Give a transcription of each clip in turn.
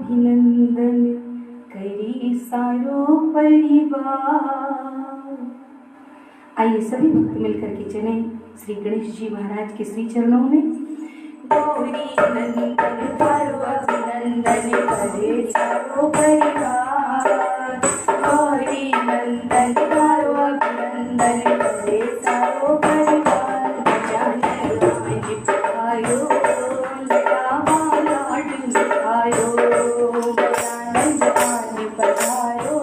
अभिनंदन करे सारो परिवार। आइए सभी भक्त मिलकर के चले श्री गणेश जी महाराज के श्री चरणों में। गौरी नंदन तारो अभिनंदन करे सारो परिवार। गौरी नंदन तारो अभिनंदन करे सारो परिवार। गजानन राय पधारो लड़ावा लाड मिठायो। गजानन राय पधारो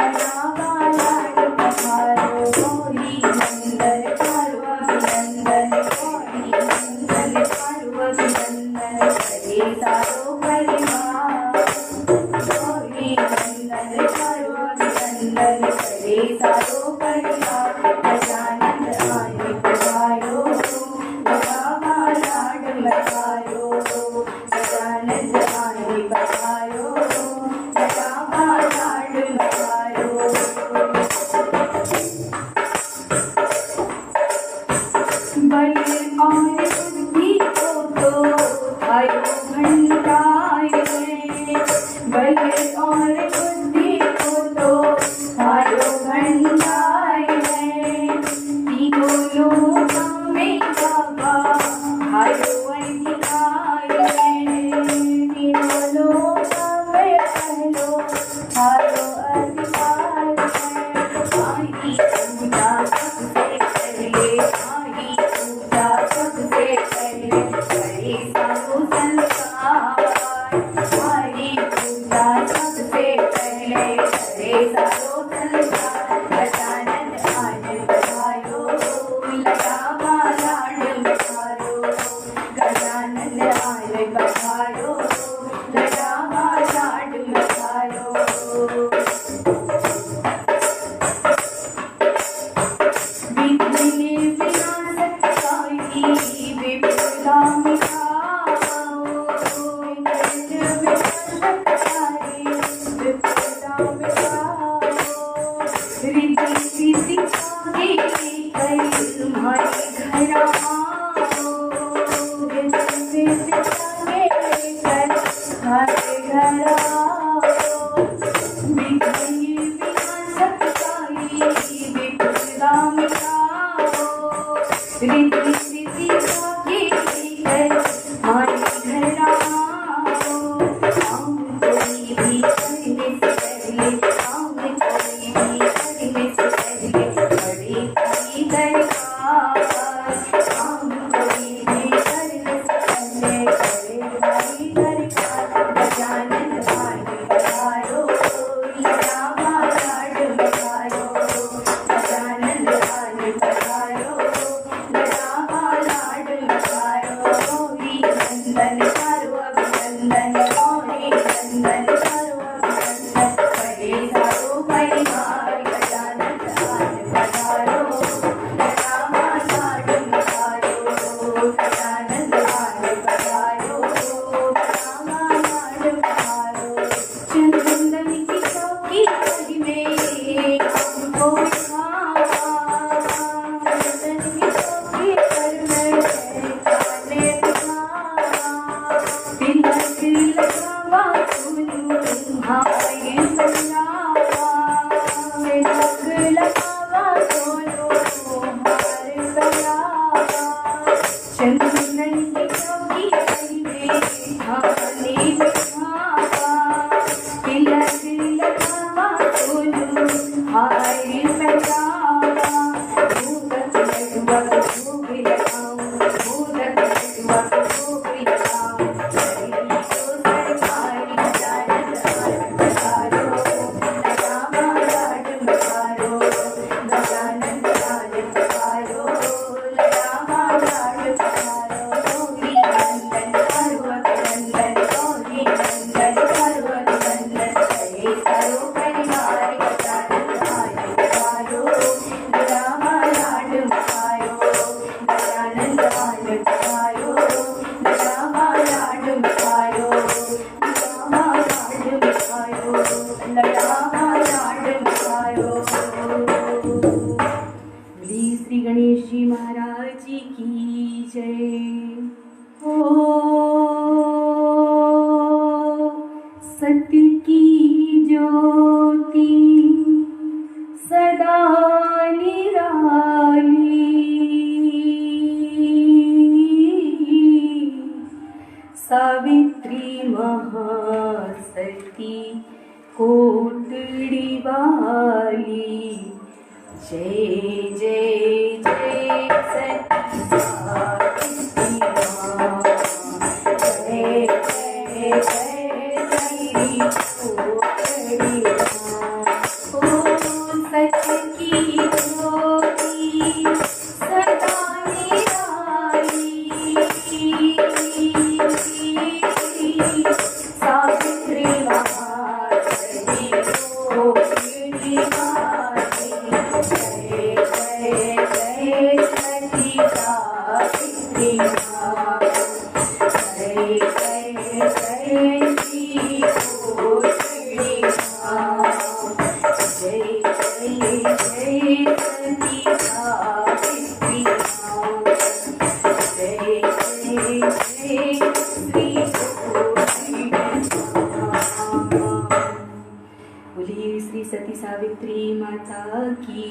लड़ावा लाड मिठायो। गौरी नंदन तारो अभिनंदन गौरी नंदन तारो अभिनंदन करे सारो परिवार। गौरी नंदन तारो अभिनंदन करे सारो परिवार। गजानन राय पधारो लड़ावा लाड मिठायो। गजानन राय पधारो लड़ावा लाड मिठायो। बल और बुद्धि को तो आयो भंडार है। बल और बुद्धि को तो आयो भंडार है। तीनों लोकों में बाबा आयो अधिकार है। तीनों लोकों में पहलो आयो अधिकार है। आई पूजा सबसे पहले आई पूजा सबसे पहले करे सारो संस्कार। आई पूजा सबसे पहले करे सारो संस्कार। गजानन आय पधारो लड़ावा लाड मिठायो। गजानन आय पधारो लड़ावा लाड मिठायो। विघ्न विनाशकारी विपदा मिटाओ। विघ्न विनाशकारी विपदा मिटाओ। रिद्धि सिद्धि आगे कई तुम्हारे घर आओ। रिद्धि सिद्धि आगे कर तुम्हारे घर आओ। विघ्न विनाशकारी विपदा मिटाओ। रिद्धि सिद्धि आगे कर तुम्हारे घर आओ। काम कोई भी करने से पहले काम कोई भी करने से पहले बड़ी भाई दरकार। काम कोई भी करने से पहले बड़े भाई दरकार। गजानन आय पधारो लड़ावा लाड मिठायो। गजानन आय पधारो लड़ावा लाड मिठायो। गौरी नंदन तारो अभिनंदन गौरी नंदन तारो अभिनंदन करे सारो परिवार। गजानन आय पधारो लड़ावा लाड मिठायो। गजानन आय पधारो लड़ावा लाड मिठायो। चंदन की चौकी पर में हमको बिठावा। चंदन की चौकी पर में जाने बिठावा। तिलक महासती कोटड़ी वाली। जय जय जय सती सावित्री माँ। जय जय जय मेरी कोटड़ी माँ। ओ सच की ज्योति सदा निराली। सावित्री महासती कोटड़ी वाली। जय जय जय सती सावित्री माँ। जय जय जय श्री कोटड़ी माँ। जय जय जय सती सावित्री माँ। जय जय जय श्री कोटड़ी माँ। बोलिए श्री सती सावित्री माता की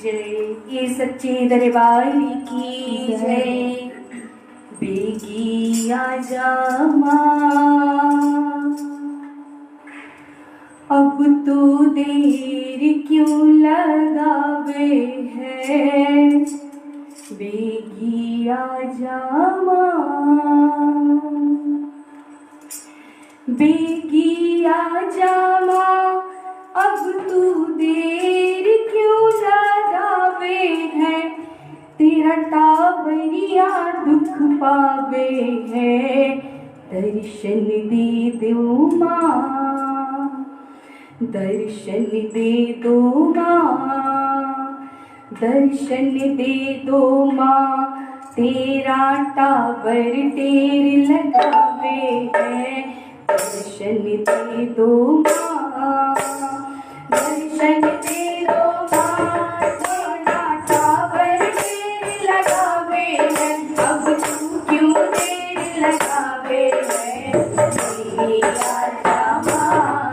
जय। ये सच्चे दरबार की जय। बेगी आजा माँ, अब तो देर क्यों लगावे है। बेगी आजा माँ, बेगी आजा माँ, अब तू देर क्यों लगावे है। तेरा टाबरिया दुख पावे है। दर्शन दे दो माँ, दर्शन दे दो माँ, दर्शन दे दो माँ। तेरा टाबर टेर लगावे है। दर्शन दे दो माँ, दर्शन दे दो माँ। तेरा टाबर टेर लगावे है। अब तू क्यों देर लगावे है। बेगी आजा माँ,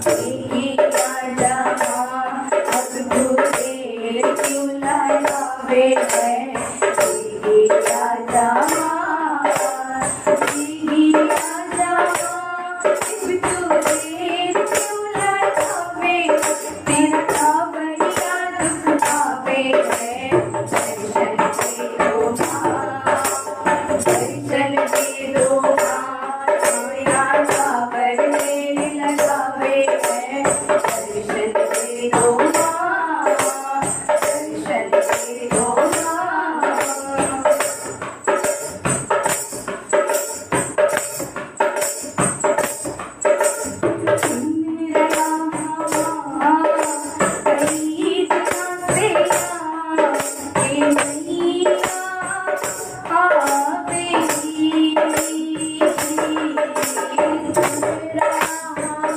बेगी आजा माँ, अब तू देर क्यों लगावे है। बेगी आजा माँ, बेगी आजा माँ, अब तू देर क्यों लगावे। तेरा टाबरिया दुख पावे है। दर्शन दे दो माँ, दर्शन दे दो माँ। तेरा टाबर टेर लगावे है। दर्शन दे दो माँ, दर्शन दे दो माँ। सुन रहा माँ, कई दिनों से यहाँ के मैया आवेगी। सुन रहा माँ,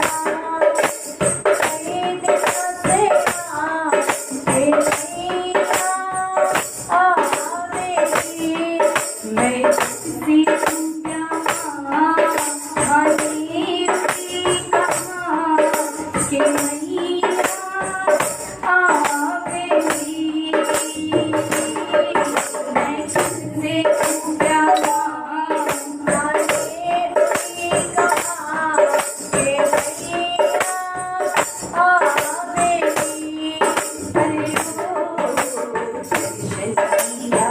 कई दिनों से यहाँ के मैया आवेगी। मैं तुझसे पूछा आने की कहाँ के मैया आवेगी। मैं तुझसे पूछा आने की कहाँ के मैया आवेगी। अरे ओ दर्शन किया,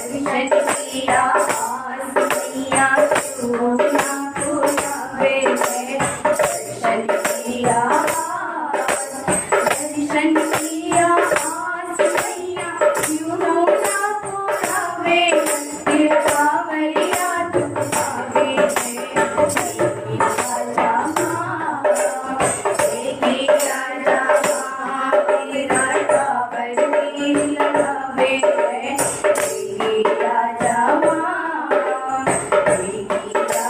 दर्शन किया आस मैया क्यों ना पुरावे है। दर्शन किया, दर्शन किया आस मैया क्यों ना पुरावे। तेरा कांवरिया दुख पावे है। बेगी आजा माँ, बेगी आजा माँ, तेरा टाबर टेर लगावे है। बेगी आजा माँ, बेगी आजा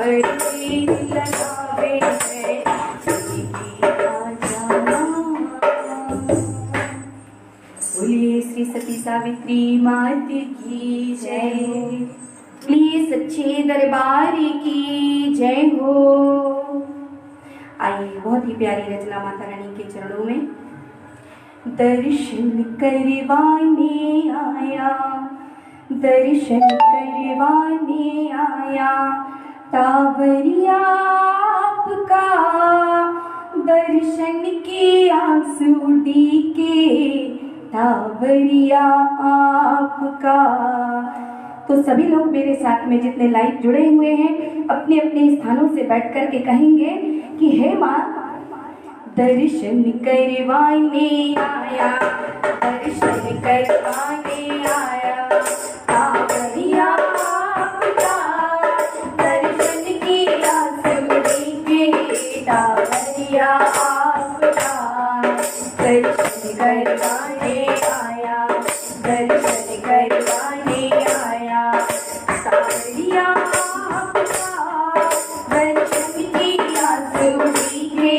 कांवर पे लगावे है बोलिए श्री सती सावित्री मात की जय। प्लीज सच्चे दरबार की जय हो। आइए बहुत ही प्यारी रचना माता रानी के चरणों में। दर्शन करवाने आया, दर्शन करवाने आया तावरिया आपका, दर्शन के आंसू के तावरिया आपका। तो सभी लोग मेरे साथ में जितने लाइव जुड़े हुए हैं अपने अपने स्थानों से बैठ कर के कहेंगे कि हे माँ दर्शन करवाने आया, दर्शन करवाने आया तावरिया आपका, दर्शन की आंसू के तावरिया आपका, दर्शन करवाने आया, दर्शन करवाने आया तावरिया आपका, दर्शन की आंसू के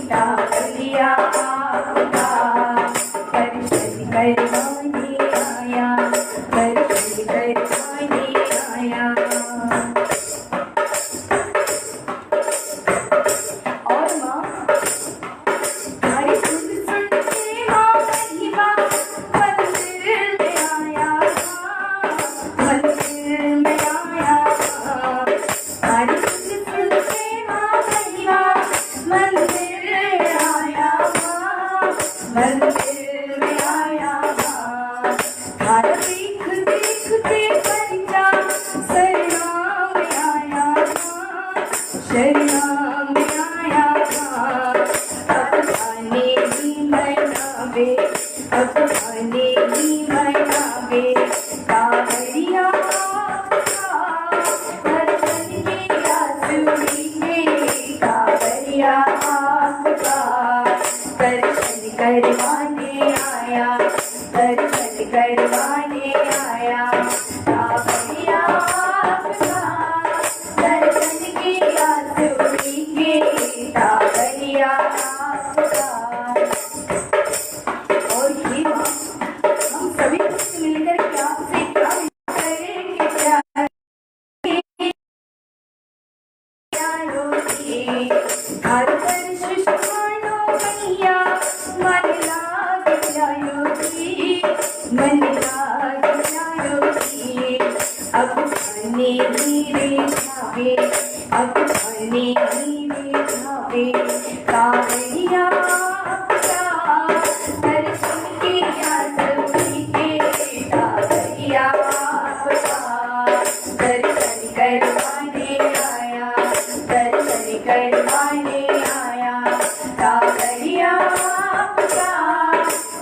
तावरिया आपका, दर्शन करवाने आया, दर्शन करवाने आया। और माँ हमारी सुन सुन के माँ महिमा मंदिर में आया, मंदिर में आया। हमारी सुन सुन के माँ महिमा मंदिर में आया, मंदिर में आया। हर देख देखते पंजा शरणा में आया, शरणा में आया। अब खाने ही मनावे, अब खाने ही मनावे तावरिया आपका, दर्शन के आंसू के तावरिया आपका, दर्शन करवाने आया, दर्शन करवाने आया तावरिया आपका, दर्शन के आंसू के तावरिया आपका। और ये माँ हम सभी कुछ मिलकर के आपसे क्या करेंगे, क्या घर पर सुषमानो मैया मन लाग जायोगी, मन लाग जायोगी। अब खाने हीरे खावे, अब खाने हीरे खावे तावरिया आपका, दर्शन के आंसू के तावरिया आपका, दर्शन करवाने आया, दर्शन करवाने आया तावरिया आपका,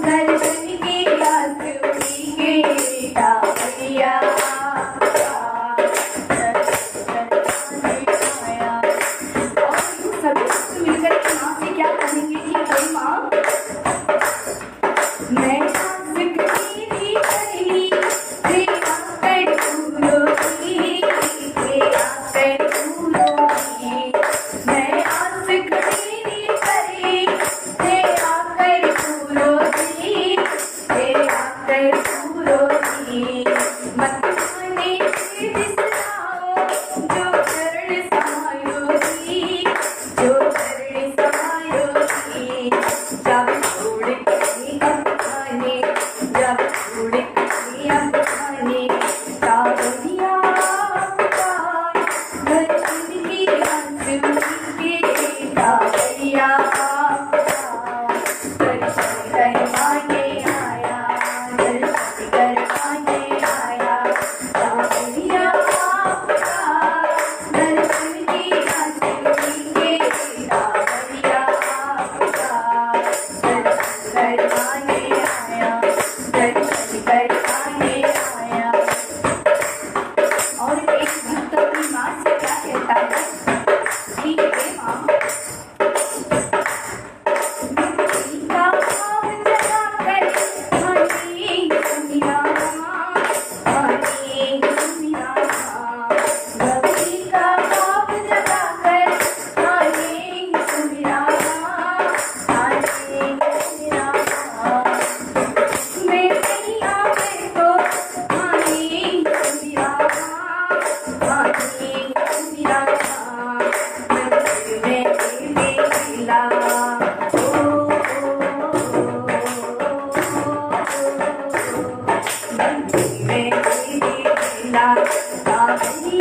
दर्शन के आंसू के तावरिया आपका, दर्शन करवाने आया। और सभी मिलकर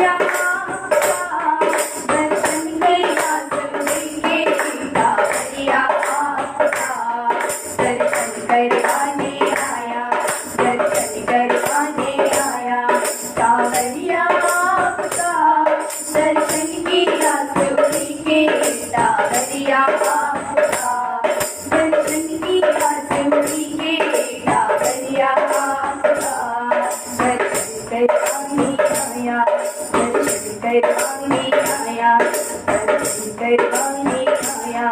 कावड़िया दर्शन गया सबके कावड़िया दर्शन करवाने आया दर्शन करवाने आया कावड़िया दर्शन किया सबके कावड़िया दर्शन किया सबके कावड़िया करवाने आया दर्शन करवाने आया दर्शन करवाने आया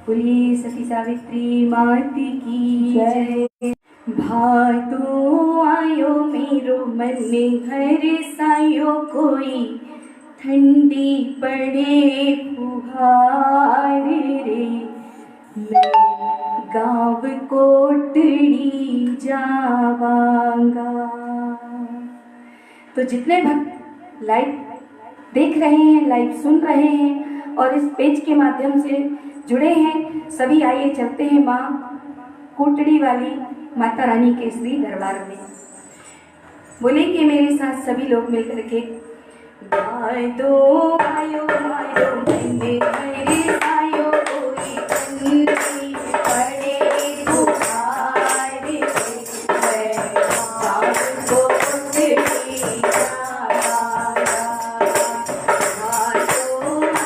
बोलिए सती सावित्री माती की जय। भादो आयो मेरो मन घर सायो कोई ठंडी पड़े फुहार रे मैं गाँव कोटड़ी जावांगा। तो जितने भक्त लाइव देख रहे हैं लाइव सुन रहे हैं और इस पेज के माध्यम से जुड़े हैं सभी आइए चलते हैं माँ कोटड़ी वाली माता रानी के श्री दरबार में। बोलेंगे मेरे साथ सभी लोग मिलकर के भादो आयो आयो मैंने मेरे आयो कोई ठंडी पड़े बुखार रे मैं गाँव कोटड़ी जावांगा। भादो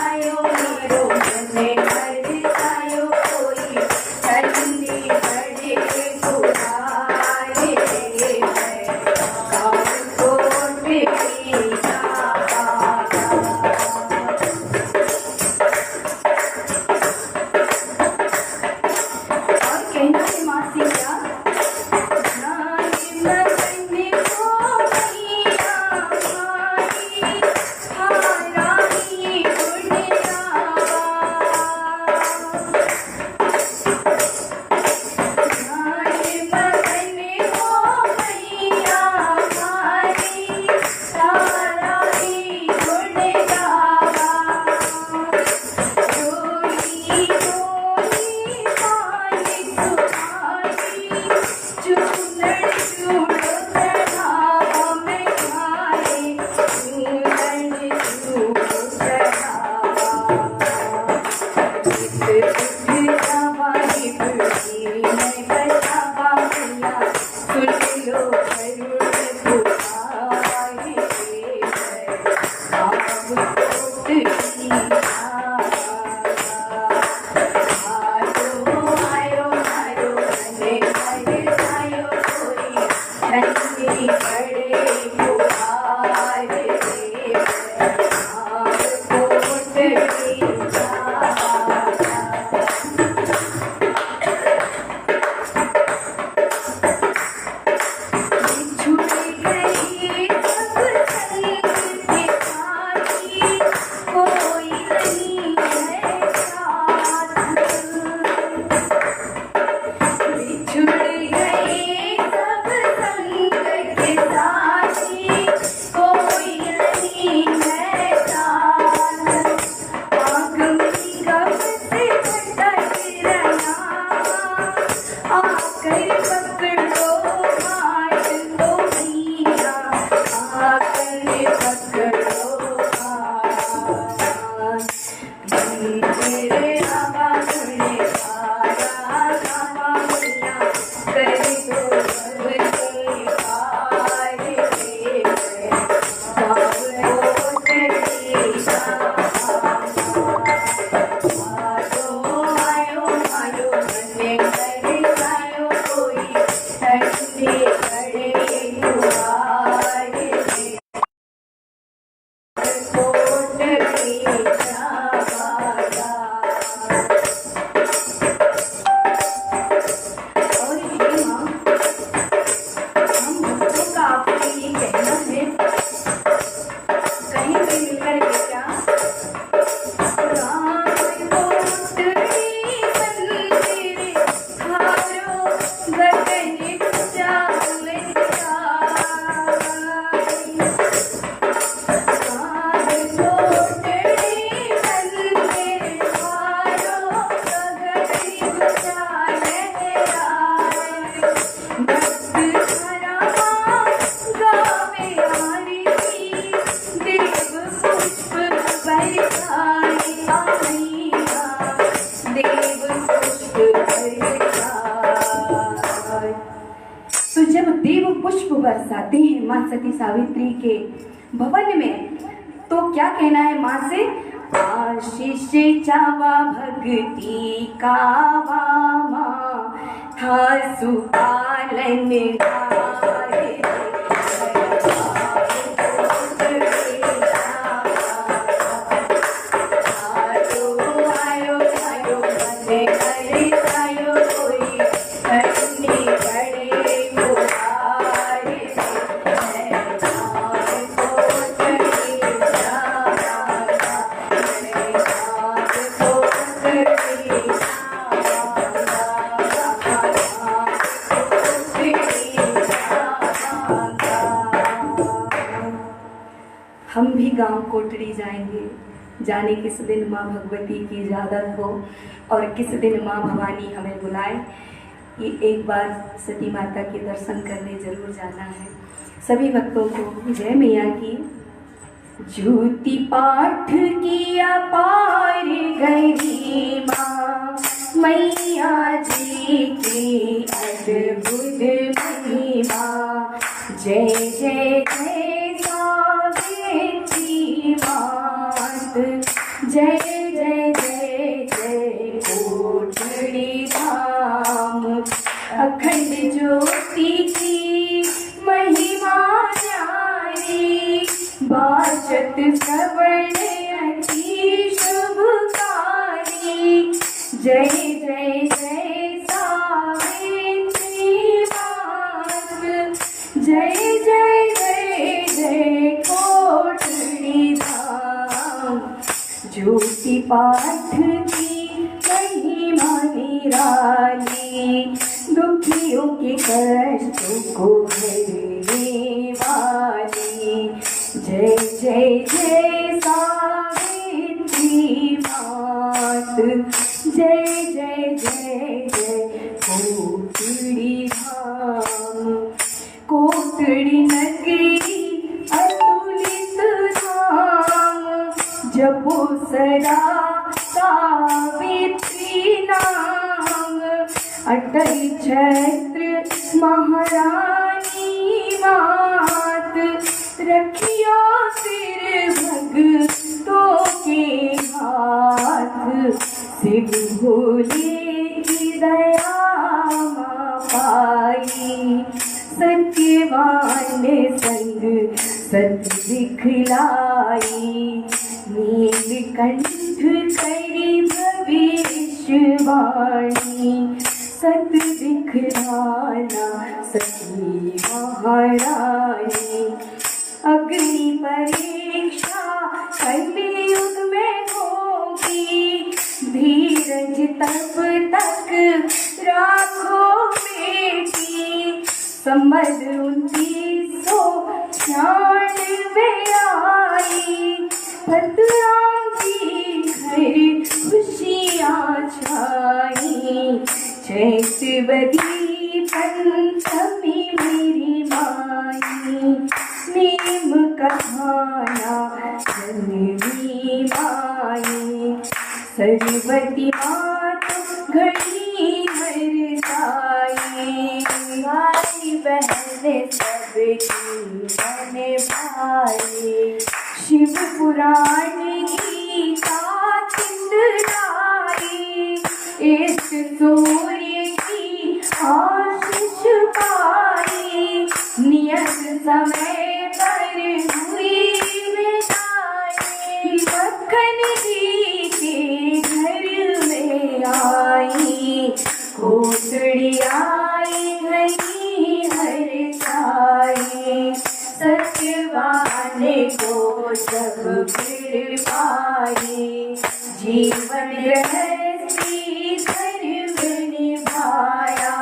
आयो मेरो मैंने मेरे आयो कोई ठंडी पड़े बुखार रे मैं गाँव कोटड़ी जावांगा। जब देव पुष्प बरसाते हैं माँ सती सावित्री के भवन में, तो क्या कहना है माँ से? आशीष चावा भक्ति का माँ था सुपालन हम भी गांव कोटड़ी जाएंगे, जाने किस दिन माँ भगवती की इजाज़त हो और किस दिन माँ भवानी हमें बुलाए। ये एक बार सती माता के दर्शन करने जरूर जाना है। सभी भक्तों को जय मैया की। ज्योति पाठ किया पार गई माँ मैया जी की अद्भुत महिमा। जय जय जय सावित्री मात, जय जय जय जय कोटड़ी धाम। अखंड ज्योति की महिमा न्यारी, बाचत श्रवण अति शुभकारी। जय जय जय सावित्री मात, जय जय जय जय कोटड़ी धाम। ज्योति पाठ की महिमा निराली, दुखियों के कष्टों को हरने वाली। जय जय जय सावित्री मात, जय जय जय जय कोटड़ी धाम। कोटड़ी नगरी अतुलित धाम, जपो सदा सावित्री नाम। अटल छत्र महारानी मात, रखियो सिर भक्तों के हाथ। शिव भोले की दया माँ पाई, सत्यवान संग सत्य दिखलाई। नीलकंठ करी भविष्यवाणी, सत्य दिखलाना सती महारानी। अग्नि परीक्षा कलयुग में होगी, धीरज तब तक राखो बेटी। संबत 1996 आई, भद्राम जी घर खुशियाँ छाई। चैतवदी पंचमी मेरी माई, नीम कहाना जननी माई। सरस्वती मात घड़ी हर साई, भाई बहन सबकी मन भाई। शिव पुराण गीता चिंतलाई, इस सूर्य की आशीष पाई। नियत समय पर हुई विदाई, मक्खन जी के घर में आई। कोटड़ी आई हरी हर साई, सत्यवान को जब फिर पाई। जीवन रहसी धर्म निभाया,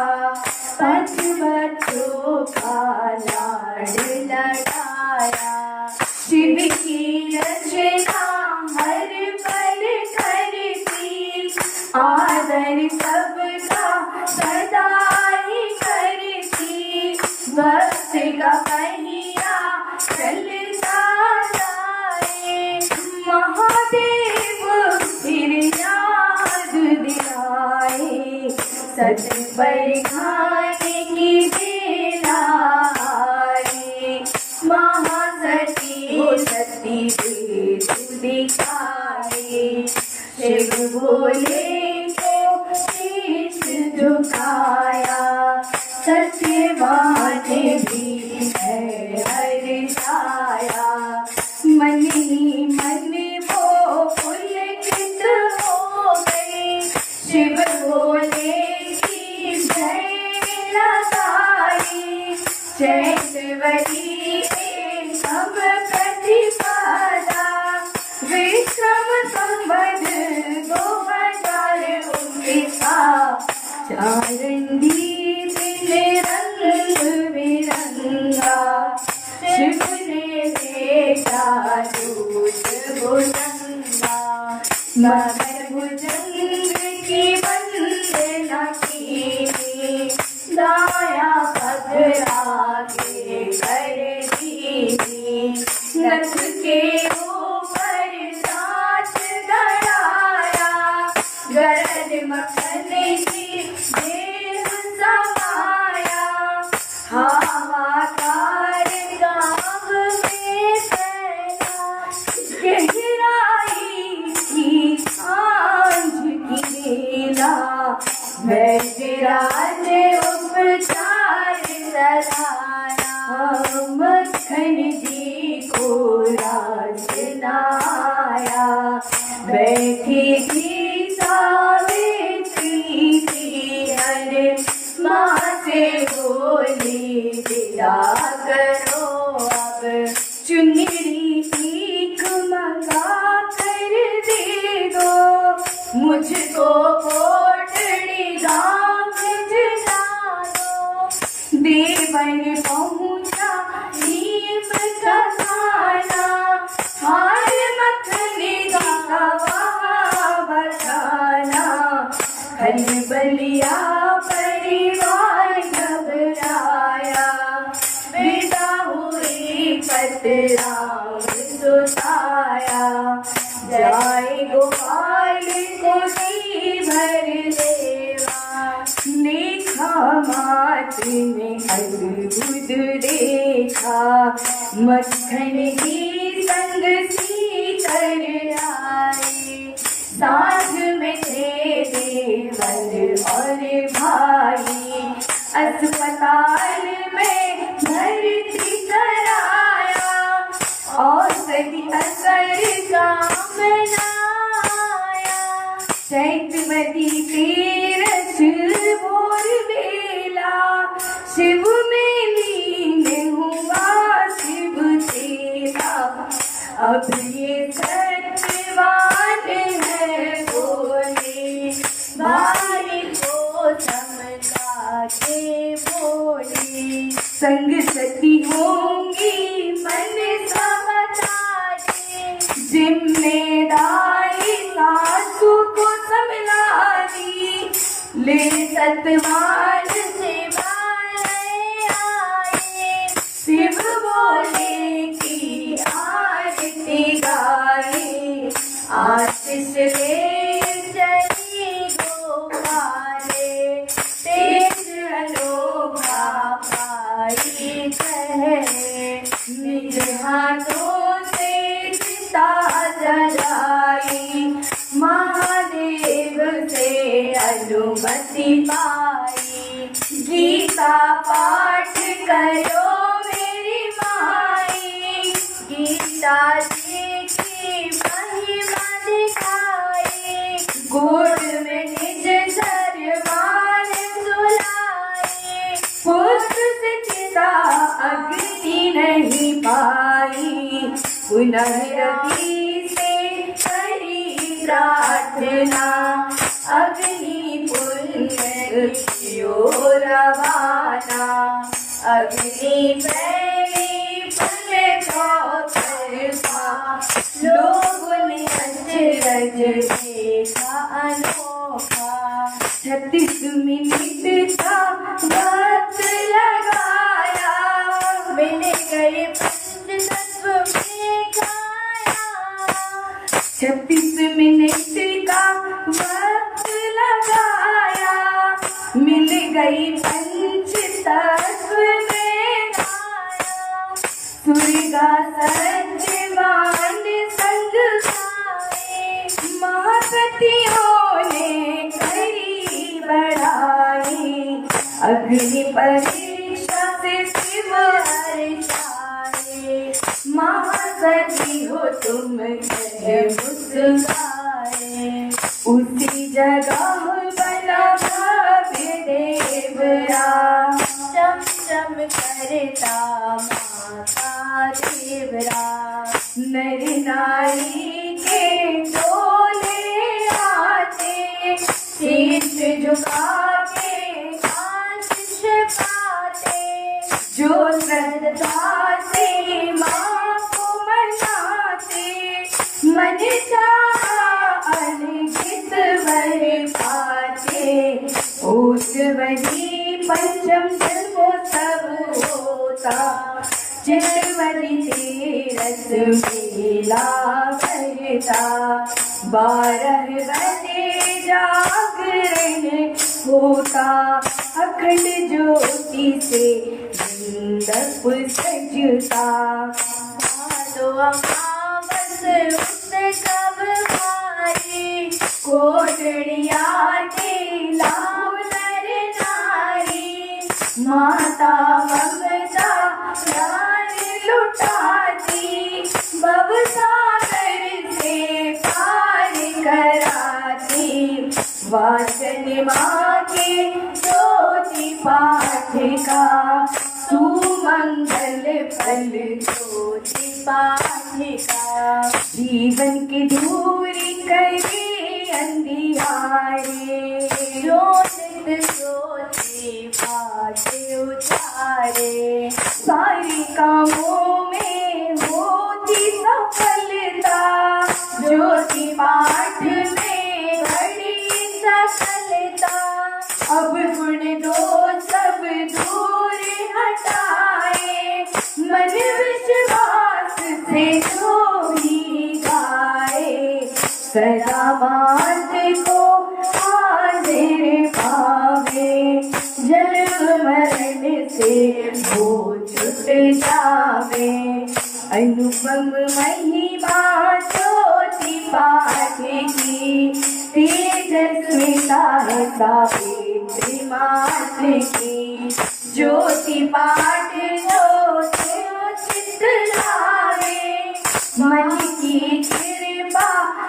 5 बच्चों का लाड लड़ाया। शिव की रचना हर पल करती, आदर सबका सदा ही करती। वक्त का पहिया चलता जाए, महादेव फिर याद दिलाए। सच पर खाने की बेला सत्यवान भी है हर्षाया। मन ही मन वो पुलकित हो गई, शिव भोले की जय लगाई। चैतवरी में सब प्रतिपदा, विक्रम संवत 2019 चारंडी दिन रंग बिरंगा, शिव ने भेजा दूत भुजंगा। मगर भुजंग की वंदना की, दाया पगड़ा के कर दी। नथ के ऊपर साथ गड़ाया, गरज मक्खन की देह समाया। हाहाकार गाँव में फैला, गहराई की सांझ की लीला। वैद्यराज उपचार सधाया, मक्खन जी को राज नाया। बैठी थी सावित्री की हर माँ से बोली, दिया करो अब चुनरी एक मंगा कर दे दो। मुझको कोटड़ी गाँव भिजवा दो। देवर पहुँचा नीम का खाना, हाल मखनी का वहाँ बचाना। हर बलिया परिवार घबराया, विदा हुई पतराम सुताया। जाए गोपाल कोसी भर देवा, लेखा मात ने अद्भुत देखा। मक्खन की संग सीकर आए, साथ में थे देवर और भाई। अस्पताल में भर्ती कराया, औषधि असर काम न आया। चैतवती तेरस भोर बेला, शिव में लीन हुआ शिव तेरा। अब ये सत्यवान है बोले, भाई को चमका के बोले। संग सती होंगी मन समझाए, जिम्मेदारी सासू को संभाली। ले सतवान से बाले आए, शिव बोले की आरती गाए। आशीष ले चली गोपाले, तेज अनोखा पाई कहे। निज हाथों से चिता जलाई, महादेव से अनुमति पाई। गीता पाठ करो मेरी माई, गीता जी की महिमा दिखाई। गोद में निज दरबार सुलाए, पुत्र से चिता अग्नि नहीं पाई। पुनः रवि से करी प्रार्थना, अग्नि पुण्य कियो रवाना। अग्नि फैली पुण्य चौतरफा, लोगों ने अचरज देखा अनोखा। 36 मिनट का वक्त लगाया, मिल गए पंचतत्व में खाया। 36 मिनट का वक्त लगाया, मिल गई पंचतत्व में खाया। सुरगा सत्यवान संग खाए, महासतियों ने करी बढ़ाई। अग्नि पर निष्ठा से शिव हर्षाए, महासती हो तुम कहे मुस्काए। उसी जगह बना भव्य देवरा, चम चम करता माता देवरा। नर नारी के डोले आते, शीश झुका के आशीष पाते। जो श्रद्धा से माँ को मनाते, मन चाहा अनगित वर पाते। उस वही पंचम जन्मोत्सव होता, जनवरी तेरस मेला भरता। 12 बजे जागरण होता, अखंड ज्योति से मंडप सजता। भादो अमावस उत्सव भारी, कोटड़िया के लाव नर नारी। माता ममता प्राण लुटाती, भवसागर से पार कराती। वाचन माँ के ज्योति पाठ का, सुमंगल फल ज्योति पाठ का। जीवन की दूरी करे अंधियारे, ज्योति ज्योति पाठ उतारे। सारे कामों में होती सफलता, ज्योति पाठ में बड़ी सफलता। अब गुण दो सब दूर हटाए, मन विश्वास से जो भी गाए। सदा मात को हाजिर पावे, जन्म मरण से वो छुट जावे। अनुपम महिमा ज्योति पाठ की, तेजस्विता है सावित्री मात की। ज्योति पाठ जो चित लावे, मन की कृपा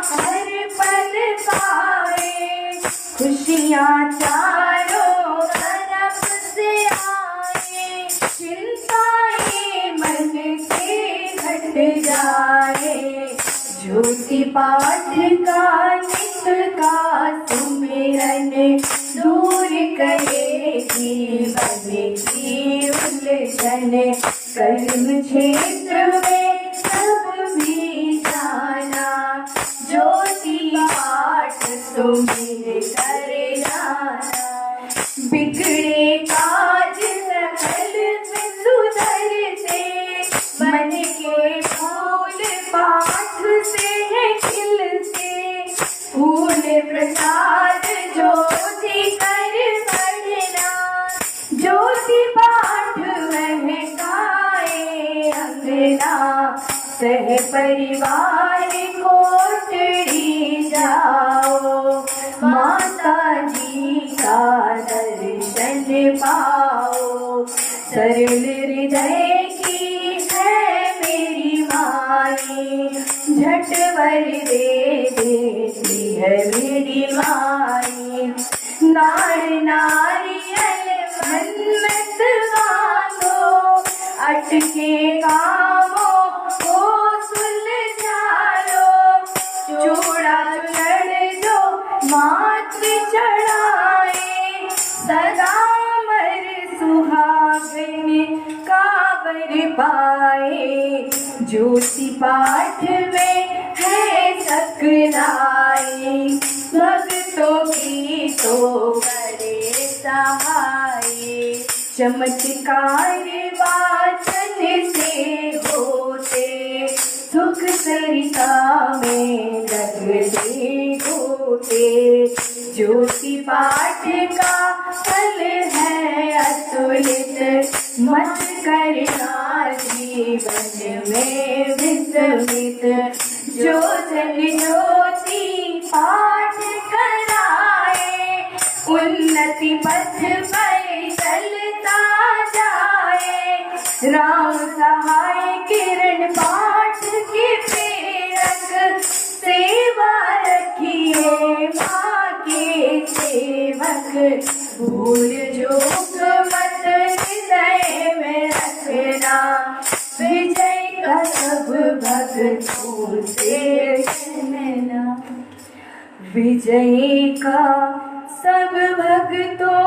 हर पल पावे। खुशियाँ चारों तरफ से आए, चिंताएं मन से हट जाए। ज्योति पाठ का नित का सुमिरन, दूर करे जीवन की उलझन। कर्म क्षेत्र में सब भी जाना, ज्योति पाठ सुमिर कर जाना। बिगड़े काज सकल सुधरते, मन के फूल पाठ से है खिलते। फूल प्रसाद ज्योति कर बढ़ना, ज्योति पाठ महकाए अंगना। सह परिवार कोटड़ी जाओ, माता जी का दर्शन पाओ। सरल हृदय की है मेरी माई, झटवर दे देती है मेरी माई। नार नारियल मन्नत मांगो, अटके कामों को सुलझा लो। चूड़ा चढ़ जो माथ चढ़ाए, सदा मर सुहागन काबर पाए। ज्योति पाठ में है सकराए, भक्तों की तो करे सहाय। चमत्कार वाचन से होते, सुख सरिता में लगते गोते। ज्योति पाठ का फल है अतुलित, मत करना जीवन में विस्मित। जो जन ज्योति पाठ कराए, उन्नति पथ पर चलता जाए। राम सहाय किरण पाठ के प्रेरक सेवा रखिए माँ के सेवक। भूल चूक मत हृदय में रखना, विजय का सब भक्तों से कहना। विजय का सब भक्तों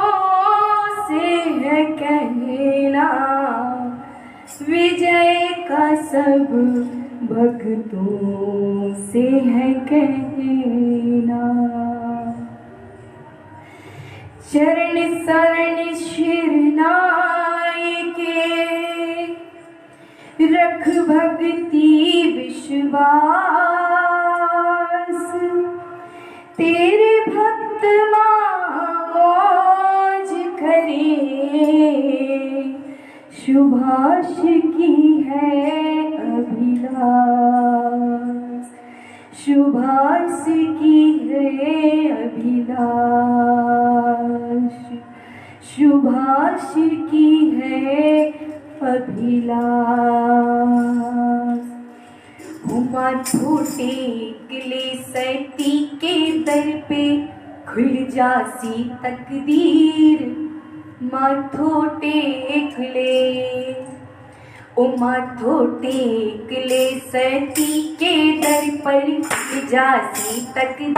से है कहना, विजय का सब भक्तों से है कहना। चरण शरण शिरनाई के रख भक्ति विश्वास, तेरे भक्त मौज करे शुभाश की है अभिलाष। शुभाश की है अभिलाष, शुभाश की है अभिलाष। माथो टेक ले सती के दर पे खुल जासी तकदीर। माथो टेक ले, ओ माथो टेक ले सती के दर पर खुल जासी तकदीर।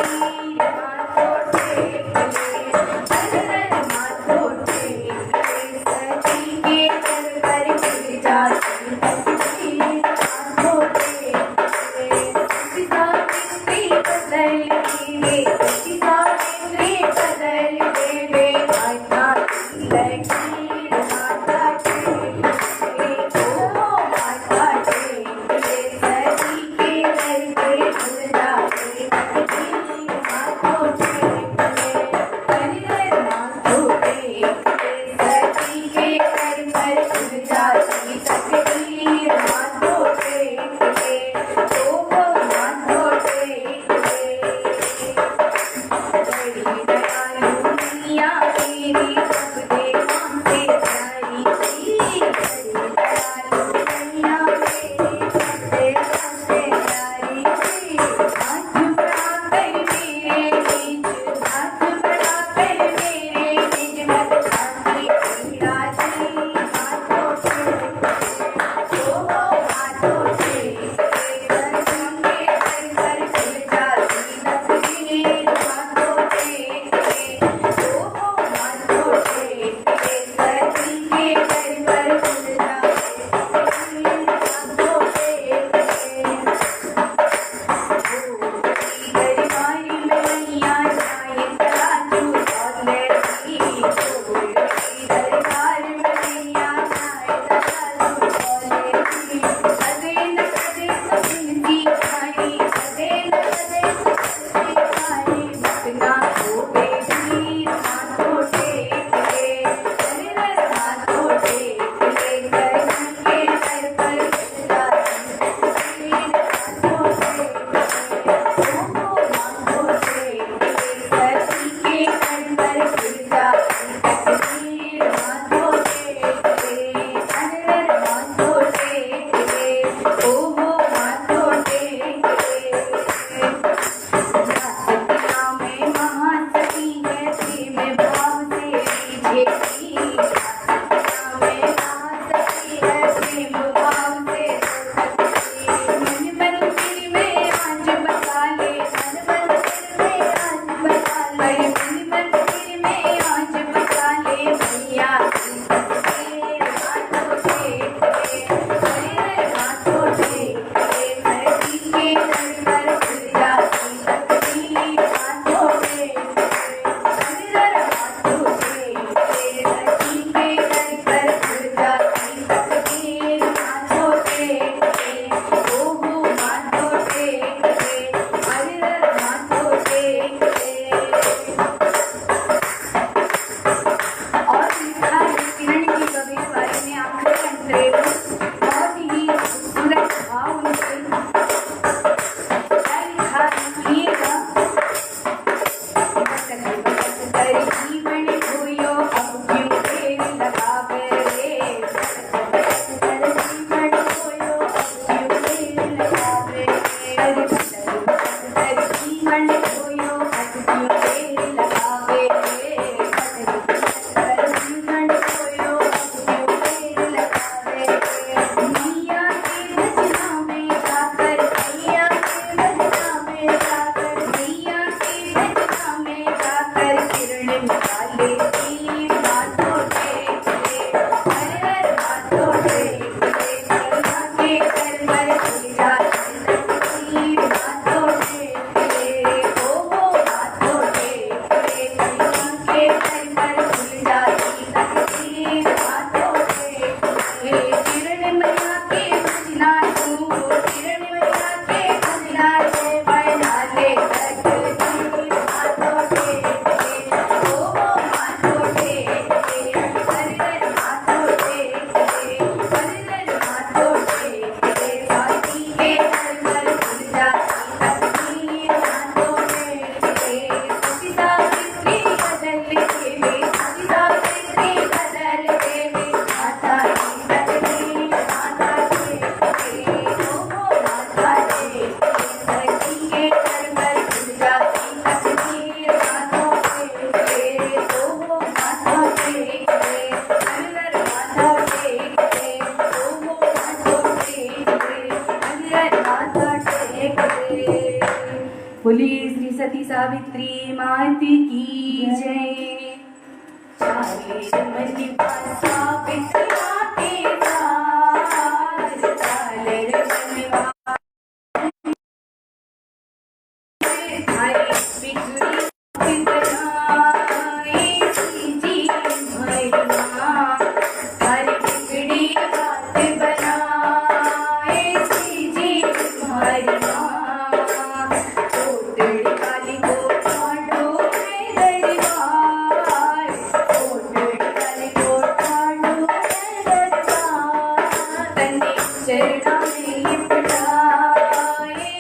माथो टेक ले, माथो टेक ले सती के दर पर खुल जासी तकदीर। माथो टेक ले, पिता मित्री बदल देवे, पिता मित्री बदल देवे। माता की लकीर, माता टेक ले, ओ माता टेक ले सती के दर पे खुल जासी तकदीर। माथो टेक ले, माथो टेक ले सती के दर पर खुल जासी तकदीर। माथो टेक ले, ओ माथो टेक ले। बड़ी दयालु मैया मेरी सब देवों से प्यारी थी। बड़ी दयालु मैया मेरी सब देवों से प्यारी थी। हाथ बढ़ाकर मेरे निज, हाथ बढ़ाकर मेरे निज भक्ता की पीड़ा दी। माथो टेक ले, ओ माथो टेक ले, दर्शन के दर पर खुल जासी तकदीर। माथो टेक ले, ओ माथो टेक ले, सती के दर पर खुल जासी तकदीर। माथो टेक ले, दरबारी में मैया जाए तराजू दौलती। दरबार में मैया जाए तराजू दौलती। कदे न कदे सपनती खाई, कदे न कदे सपनती खाई। भटना हो बेधीर। माथो टेक ले, माथो टेक ले, दर्शन के दर पर खुल जासी तकदीर। माथो टेक ले, ओ माथो टेक ले, सती के दर पर खुल जासी तकदीर। माथो टेक ले, माथो टेक ले, ओ माथो टेक ले। सतिया में महासती है, प्रेम भाव से रीझेगी। सतिया में महासती है, प्रेम भाव से रीझेगी। मन मंदिर में आज बसा ले, मन मंदिर में आज बसा ले, मन मंदिर में आज बसा ले मैया की तस्वीर। माथो टेक ले, माथो टेक ले, धरती के दर पर खुल जासी तकदीर। माथो टेक ले, माथो टेक ले, धरती के दर पर खुल जासी तकदीर। माथो टेक ले, ओ माथो टेक ले, माथो टेक ले। और लिखा है किरण की भविष्यवाणी में आखिरी अंतरे में बहुत ही खूबसूरत भाव उनके क्या लिखा लिखिएगा। बचत कर जीवन खोयो अब क्यों देर लगावे रे। बचत सावित्री मात की जय। चाले मनवा सावित्री आके द्वार, चाले मनवा हरी बिगड़ी बनाए जी हमारी माँ, हरी बिगड़ी बात बनाए जी हमारी माँ। कोटड़ी वाली को ठाडो है दरबार, कोटड़ी वाली को ठाडो है दरबार। तन्ने चरणा में लिपटाए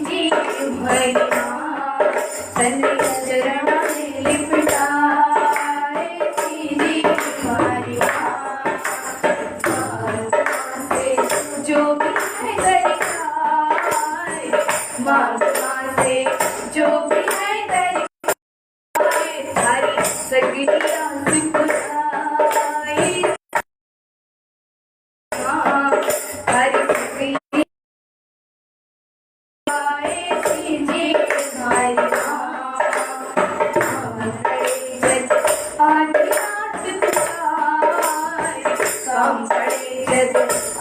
जी हमारी माँ, तन्ने चरणा में लिपटाए जी हमारी माँ। से जो भी है दरबार, माँ से जो भी है दरबार, हरी सगली आस पुराई माँ, हरी सगली आए जी हमारी माँ। आदि रात पुकार, काम पड़े जद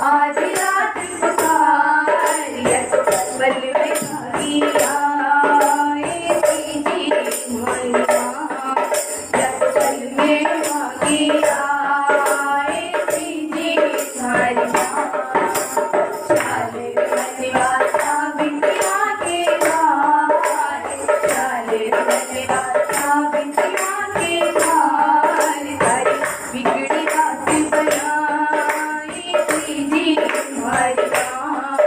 आदि रात पुकार, यस पल में भागी आए जी हमारी माँ, यस पल में भागी आए जी हमारी माँ। चाले मनवा सावित्री आके द्वार, चाले मनवा सावित्री आके द्वार, हरी बिगड़ी बात बनाए जी हमारी माँ,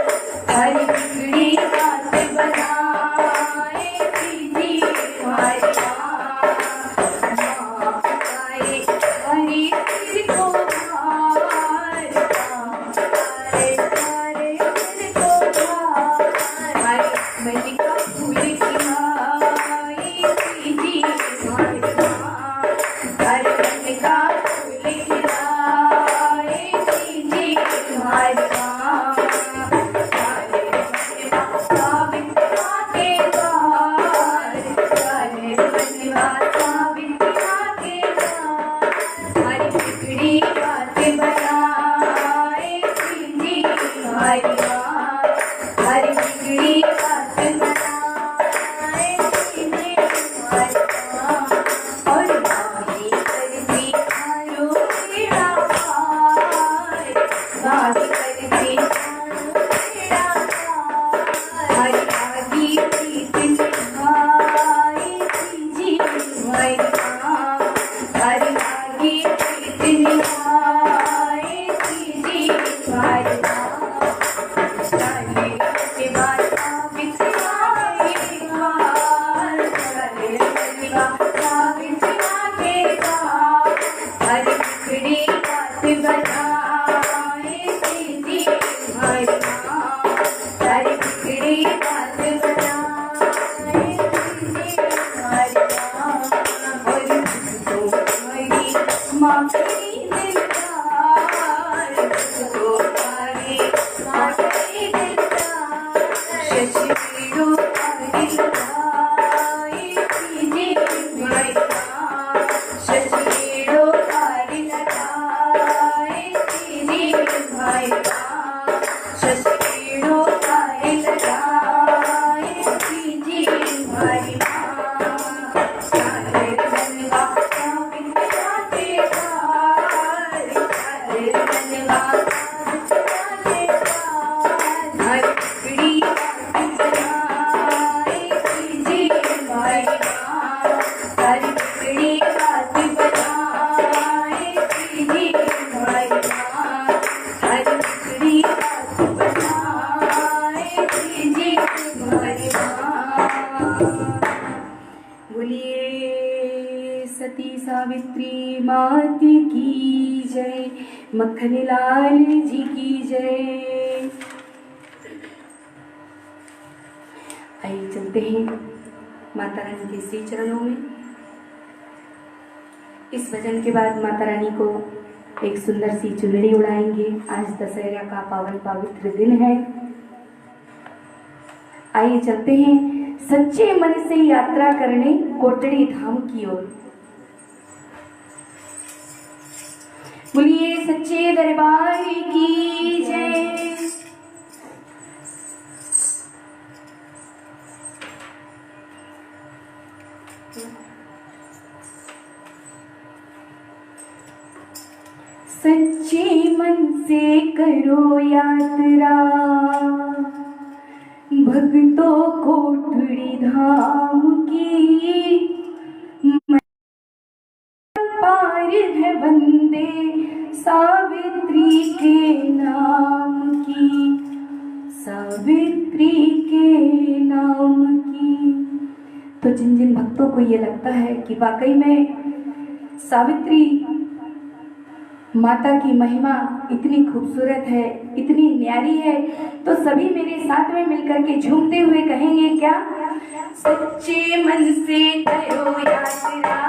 हरी बिगड़ी बात बनाए जी हमारी माँ। माँ आए हरी सिर को भार, माँ आए हरे सिर को भार, हरी मल्लिका फूल खिलाई जी हमारी माँ, हरी मल्लिका फूल खिलाई जी हमारी माँ। चाले मनवा सावित्री आके द्वार, चाले मनवा सावित्री आके द्वार, हरी बिगड़ी बात बनाए जी हमारी माँ, हरी बिगड़ी बात बनाए जी हमारी माँ। और माही करती आयो बेड़ा पार, माही करती आयो बेड़ा पार, हरी आगी प्रीत निभाए जी हमारी माँ, हरी आगी प्रीत निभाए जी हमारी माँ। चाले मनवा सावित्री आके द्वार, चाले मनवा सावित्री आके द्वार, हरी बिगड़ी बात बनाए जी हमारी माँ, हरी बिगड़ी बात बनाए जी हमारी माँ। और तो हमारी माँ की दिलदार, तो हमारी माँ की दिलदार, शशि हरी लगाए जी हमारी माँ, शशि हरी लगाए जी हमारी माँ, शशि हरी लगाए जी हमारी माँ। चाले मनवा सावित्री आके द्वार, चाले मनवा सावित्री आके द्वार, हरी बिगड़ी बात बनाए जी हमारी माँ, हरी बिगड़ी बात बनाए जी हमारी माँ, हरी बिगड़ी बात बनाए जी हमारी माँ। बोलिए सती सावित्री मात की जय, मक्खन लाल जी की जय। आइए चलते हैं माता रानी के श्री चरणों में। इस भजन के बाद माता रानी को एक सुंदर सी चुनरी उड़ाएंगे। आज दशहरा का पावन पवित्र दिन है। आइए चलते हैं सच्चे मन से यात्रा करने कोटड़ी धाम की ओर। बोलिए सच्चे दरबार की जय। सच्चे मन से करो यात्रा भक्तों कोटड़ी धाम की, पार है वंदे सावित्री के नाम की, सावित्री के नाम की। तो जिन जिन भक्तों को ये लगता है कि वाकई में सावित्री माता की महिमा इतनी खूबसूरत है, इतनी न्यारी है, तो सभी मेरे साथ में मिलकर के झूमते हुए कहेंगे क्या? सच्चे मन से करो यात्रा,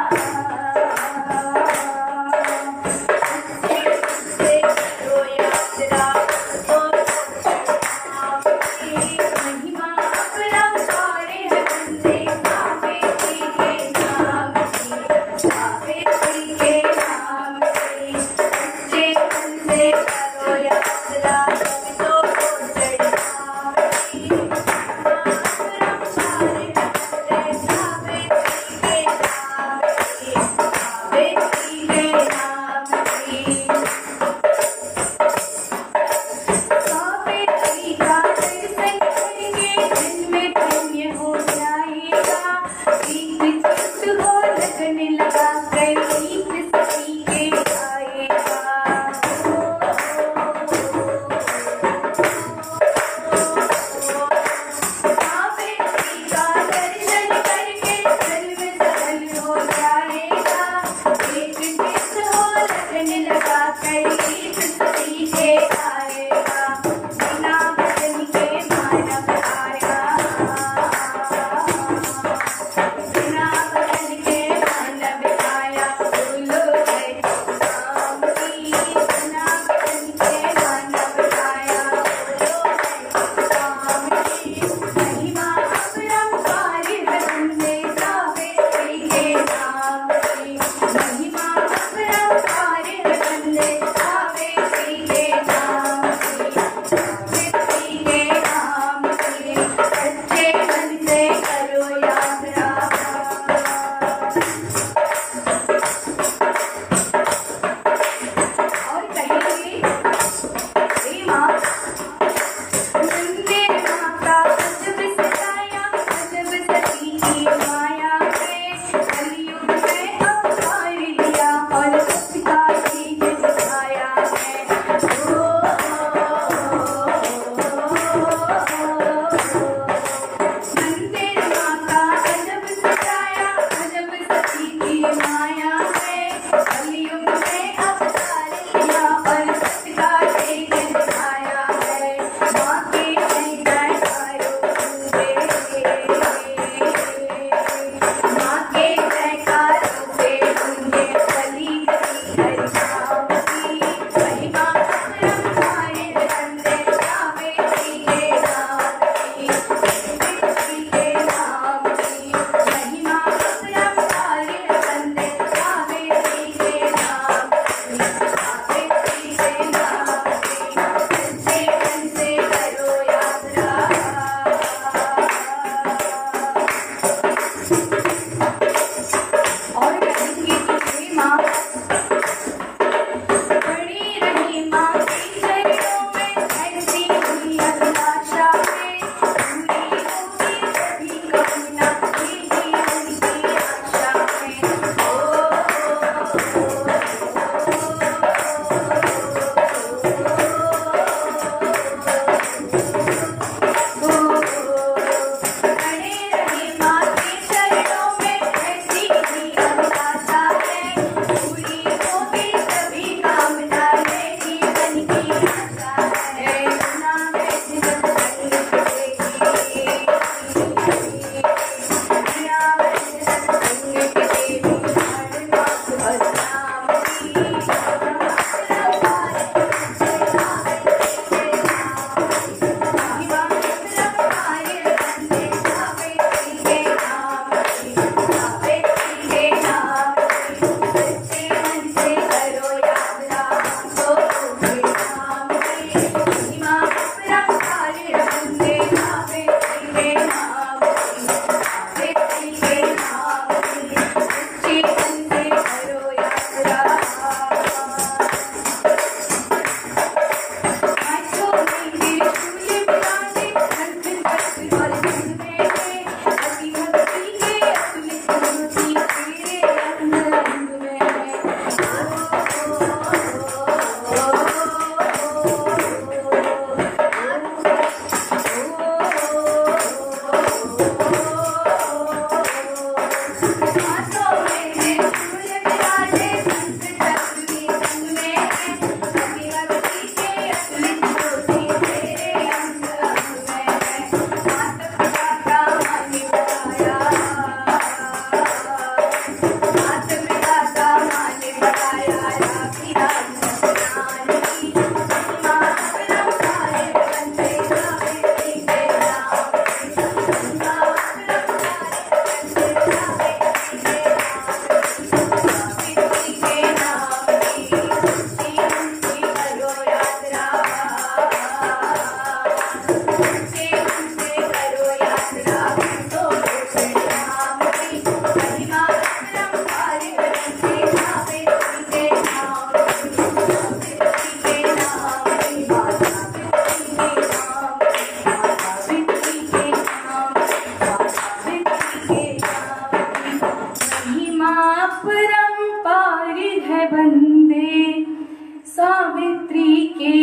सावित्री के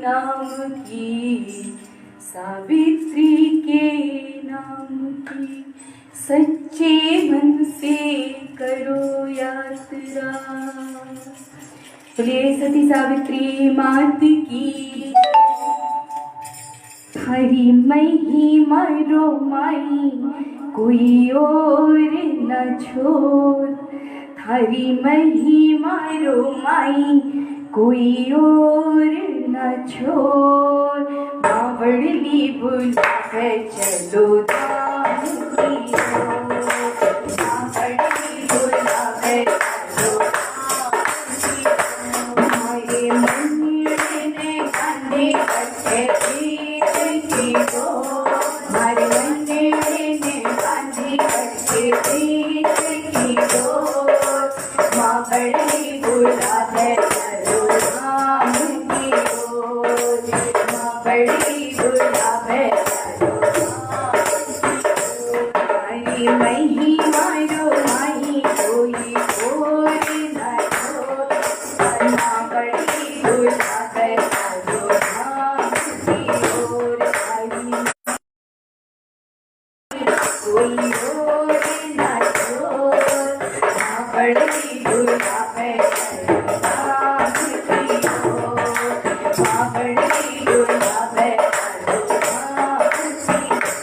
नाम की, सावित्री के नाम की, सच्चे मन से करो यात्रा। बोलिए सती सावित्री मात की। हरी महिमा रो माई कोई और न छोड़, हरी महिमा रो माई कोई और न छोड़। बावड़ली बुला है चलो धाम की ओर, बावड़ली बुला है चलो धाम की ओर। हमारे मंदिर ने कांधे कटे पीठ की ओर, हमारे मंदिर ने कांधे कटे पीठ की ओर। बावड़ली बुला है चलो धाम की ओर, बावड़ली बुला है चलो धाम की ओर। हरी महिमा रो माई कोई और न छोड़, बावड़ली बुला है चलो धाम की ओर। हरी कोई और न छोड़, बावड़ली बुला है चलो धाम की ओर, बावड़ली बुला है चलो धाम की ओर।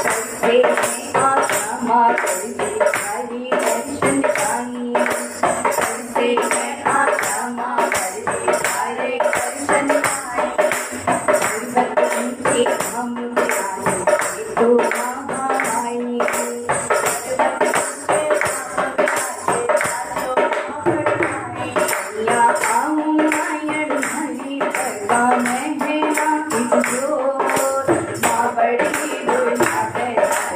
करते हैं आत्मा करते सारी दर्शन पाई, करते हैं आत्मा करते सारे दर्शन पाई। पर्वत ऊंचे हम जाने तो महामाई, पर्वत ऊंचे हम जाने तो महामाई। या आऊं मायड़ हरी परवा में है ना जोर, बावड़ली बुला है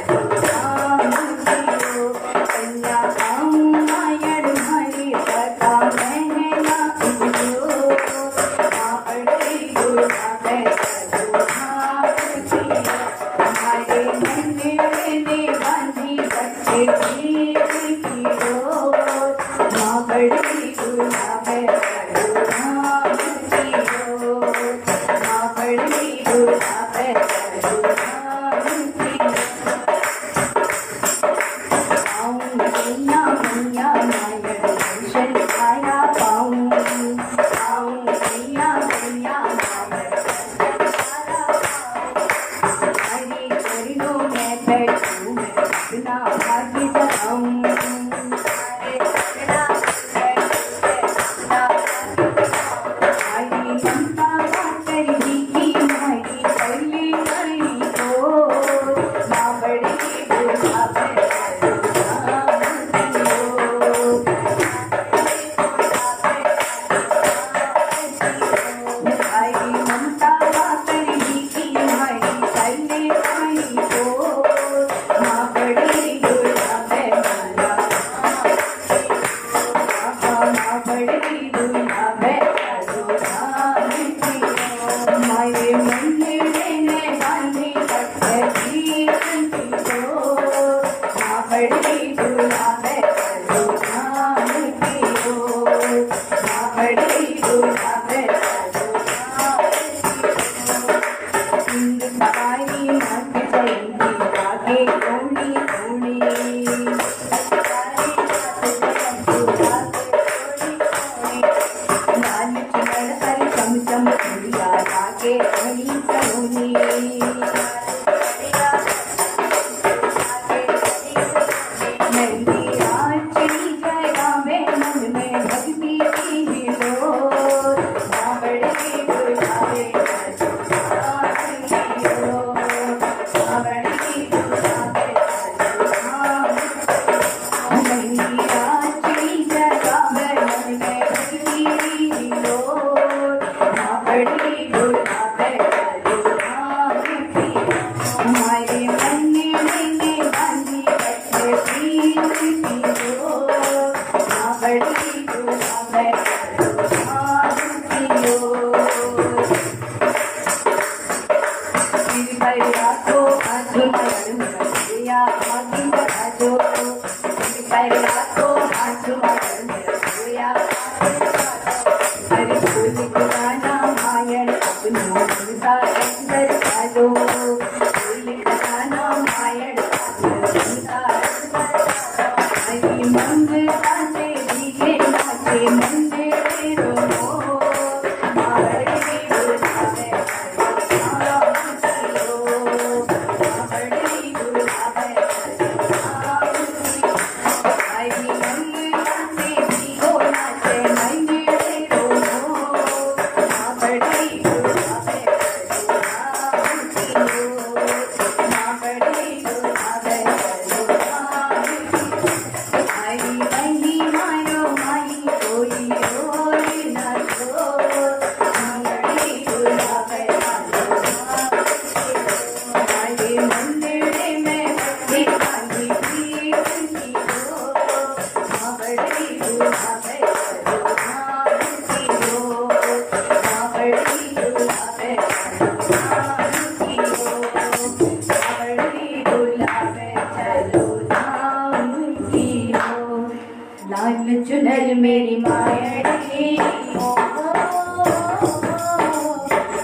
चलो धाम की ओर। कन्या आऊं मायड़ हरी परवा में है ना जोर, बावड़ली बुला है चलो धाम की ओर। हमारे मंदिर ने बांधी बच्चे पीठ की ओर, बावड़ली बुला है चलो धाम की ओर, बावड़ली बुला है चलो धाम की ओर। आऊं मैया मैया मायड़ दर्शन आया पाऊं, आऊं मैया मैया मायड़ दर्शन आया पाऊं। हरे चरणों में बैठूं मैं अपना भाग्य जगाऊं, हरे चरणों में बैठूं मैं अपना भाग्य जगाऊं। हरी ममता पाकर ही की मारी पहले करी ओर, बावड़ली बुला है चलो धाम की ओर, बावड़ली बुला है चलो धाम की ओर। हरी ममता पाकर ही की मारी पहले करी ओर, बावड़ली बुला है चलो बावड़ली बुला है चलो धाम की ओर। हमारे मंदिर ने बांधी कटे पीठ की ओर, बावड़ली बुला है चलो धाम की ओर, बावड़ली बुला है चलो धाम की ओर। सिंध सवारी मत जयंती आगे कोणी कोणी, सवारी मत जयंती आगे कोणी कोणी। लाल चुनर पर चमचम चूड़िया लागे धनी सलोनी, मेहंदी आंचली जगा में मन में भक्ति की डोर, बावड़ली बुला है चलो धाम की ओर, बावड़ली बुला है चलो धाम की ओर। मेहंदी आंचली जगा में मन में भक्ति की डोर, बावड़ली बुला है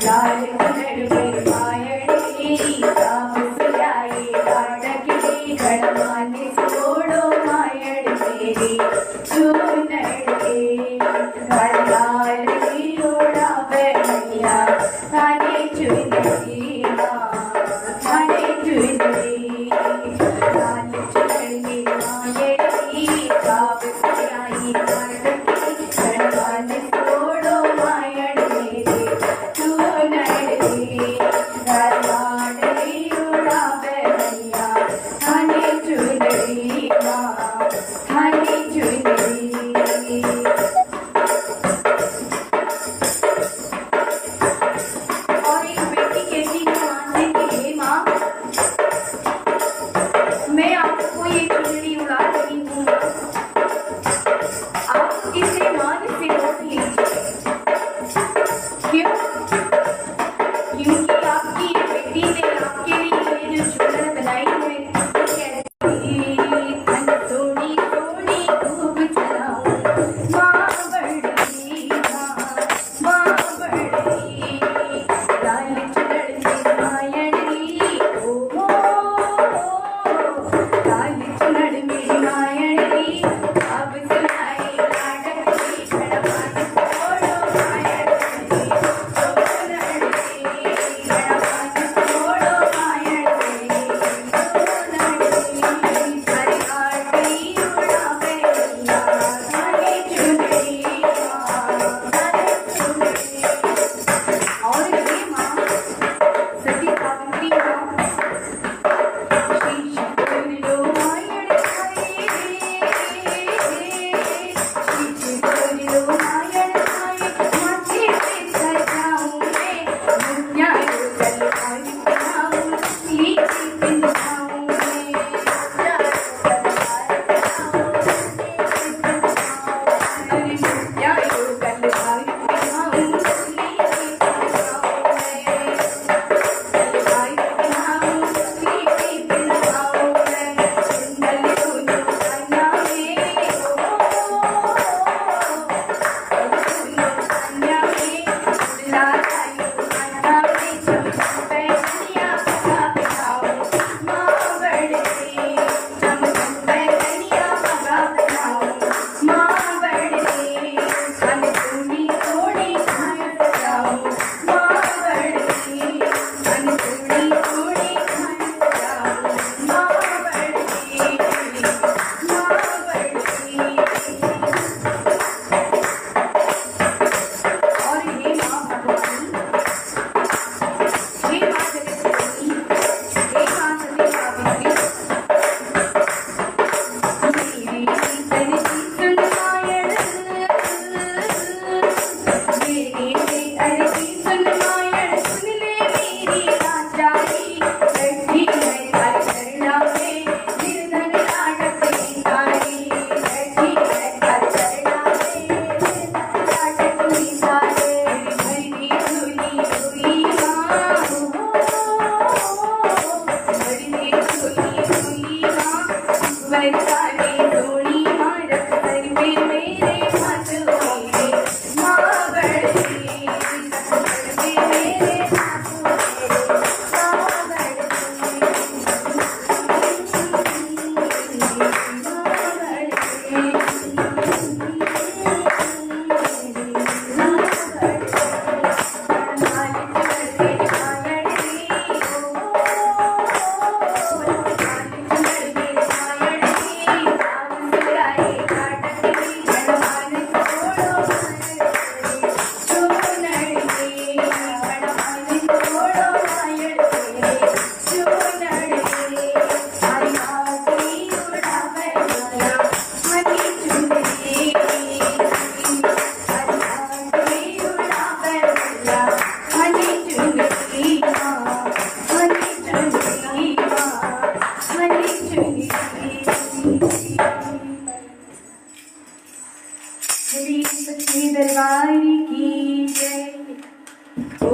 लाल कलर में मायड़ी ताप से आई लाडकी गणमाने छोड़ो मायड़ मेरी चुनड़ी लाल की ओड़ा बैठिया थाने चुनड़ी थाने चुनड़ी लाल चुनड़ी मायड़ी ताप से आई लाडकी गणमाने छोड़ो मायड़ मेरी चुनड़ी लाडली उड़ा बैठिया थाने चुनड़ी थाने चुनड़ी। और एक बेटी कहती है माँ से कि हे माँ, मैं आपको ये चुनड़ी उड़ा रही हूँ, आप इसे मान से लौट लीजिए। क्यों? क्योंकि आपकी बेटी ने आपके लिए जो चुनर बनाई है, धन सोनी सोनी खूब चलाऊं माँ बड़ी माँ बड़ी लाल चुनर में मायड़ी ओ लाल चुनर में मायड़ी अब सुनाई लाडली गणमान छोड़ो मायड़ी दरबार की जय। ओ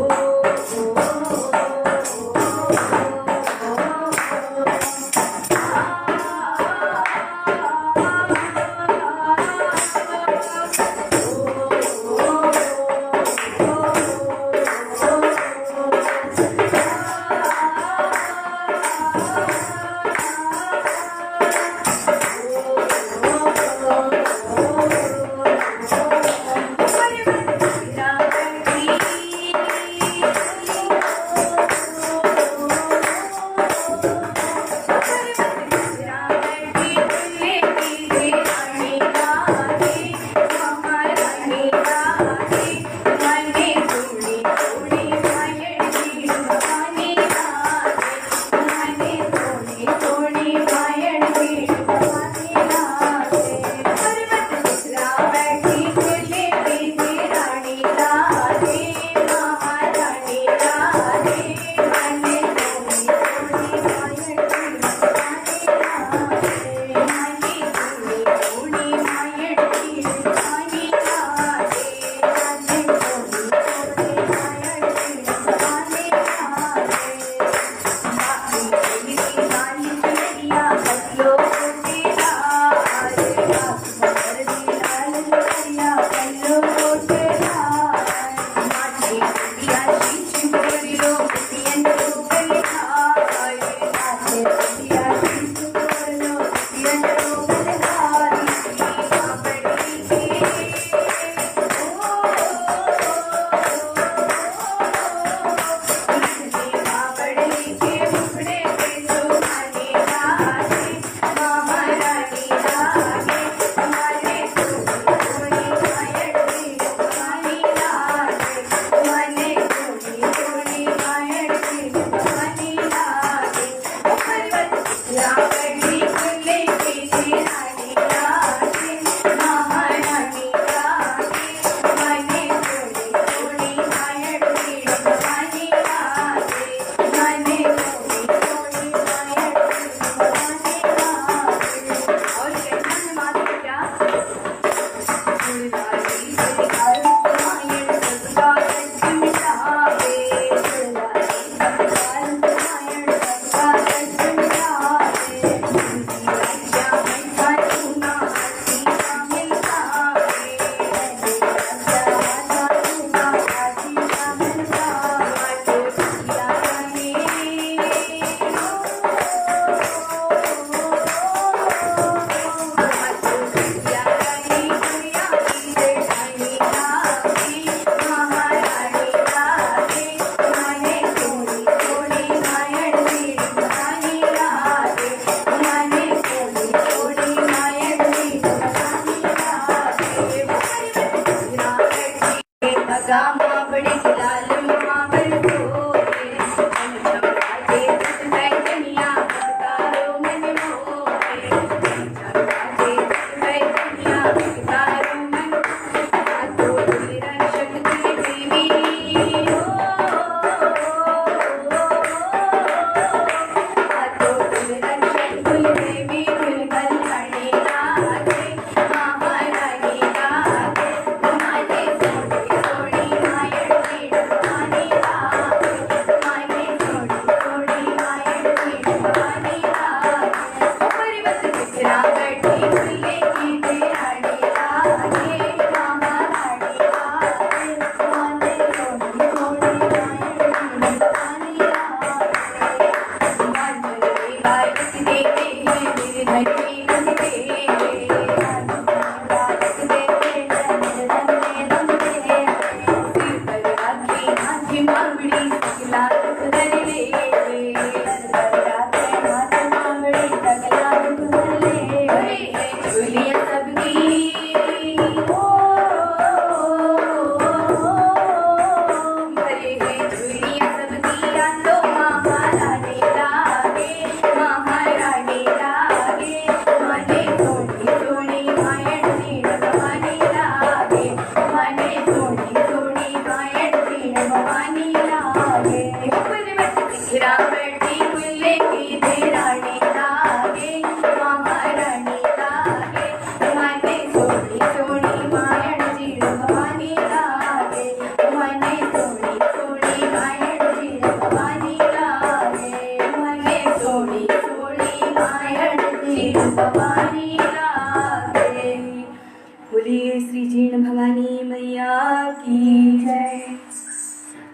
की जय।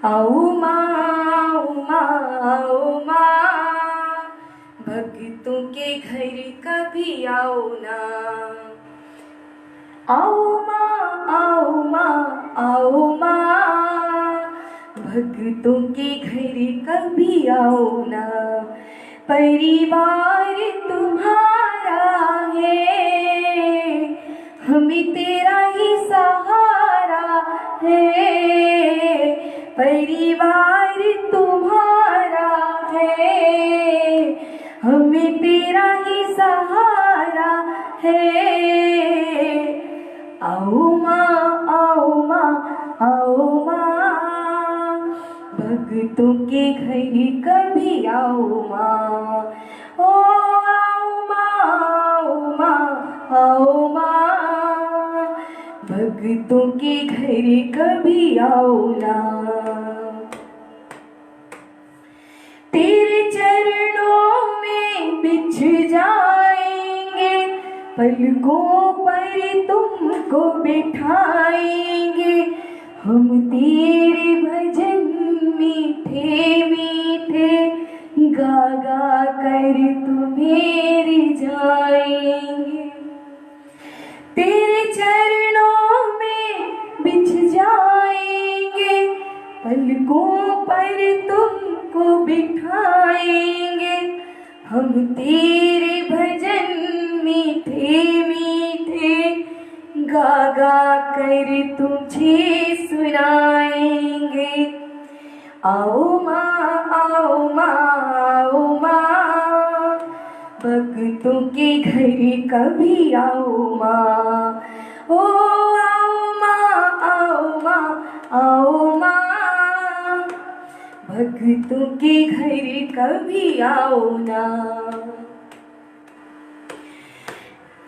आओ माँ, आओ माँ, आओ माँ, भक्तों के घर कभी आओ ना। आओ माँ, आओ माँ, आओ माँ, भक्तों के घर कभी आओ ना। परिवार तुम्हारा है, हमें तेरा ही सहारा है। परिवार तुम्हारा है, हमें तेरा ही सहारा है। आओ माँ, आओ माँ, आओ माँ, भक्तों के घर कभी आओ माँ। ओ आओ माँ, आओ माँ, आओ माँ, भक्तों के घर कभी आओ ना। तेरे चरणों में बिछ जाएंगे, पलकों पर तुमको बिठाएंगे। हम तेरे भजन मीठे मीठे गा गा कर तुम्हें रिझाएंगे। तेरे चरणों में बिछ जाएंगे, पलकों पर तुमको बिठाएंगे। हम तेरे भजन मीठे मीठे गा गा कर तुझे सुनाएंगे। आओ माँ, आओ माँ, आओ माँ, भक्तों के घर कभी आओ माँ। ओ आओ माँ, आओ माँ, आओ माँ, भक्तों के घर कभी आओ ना।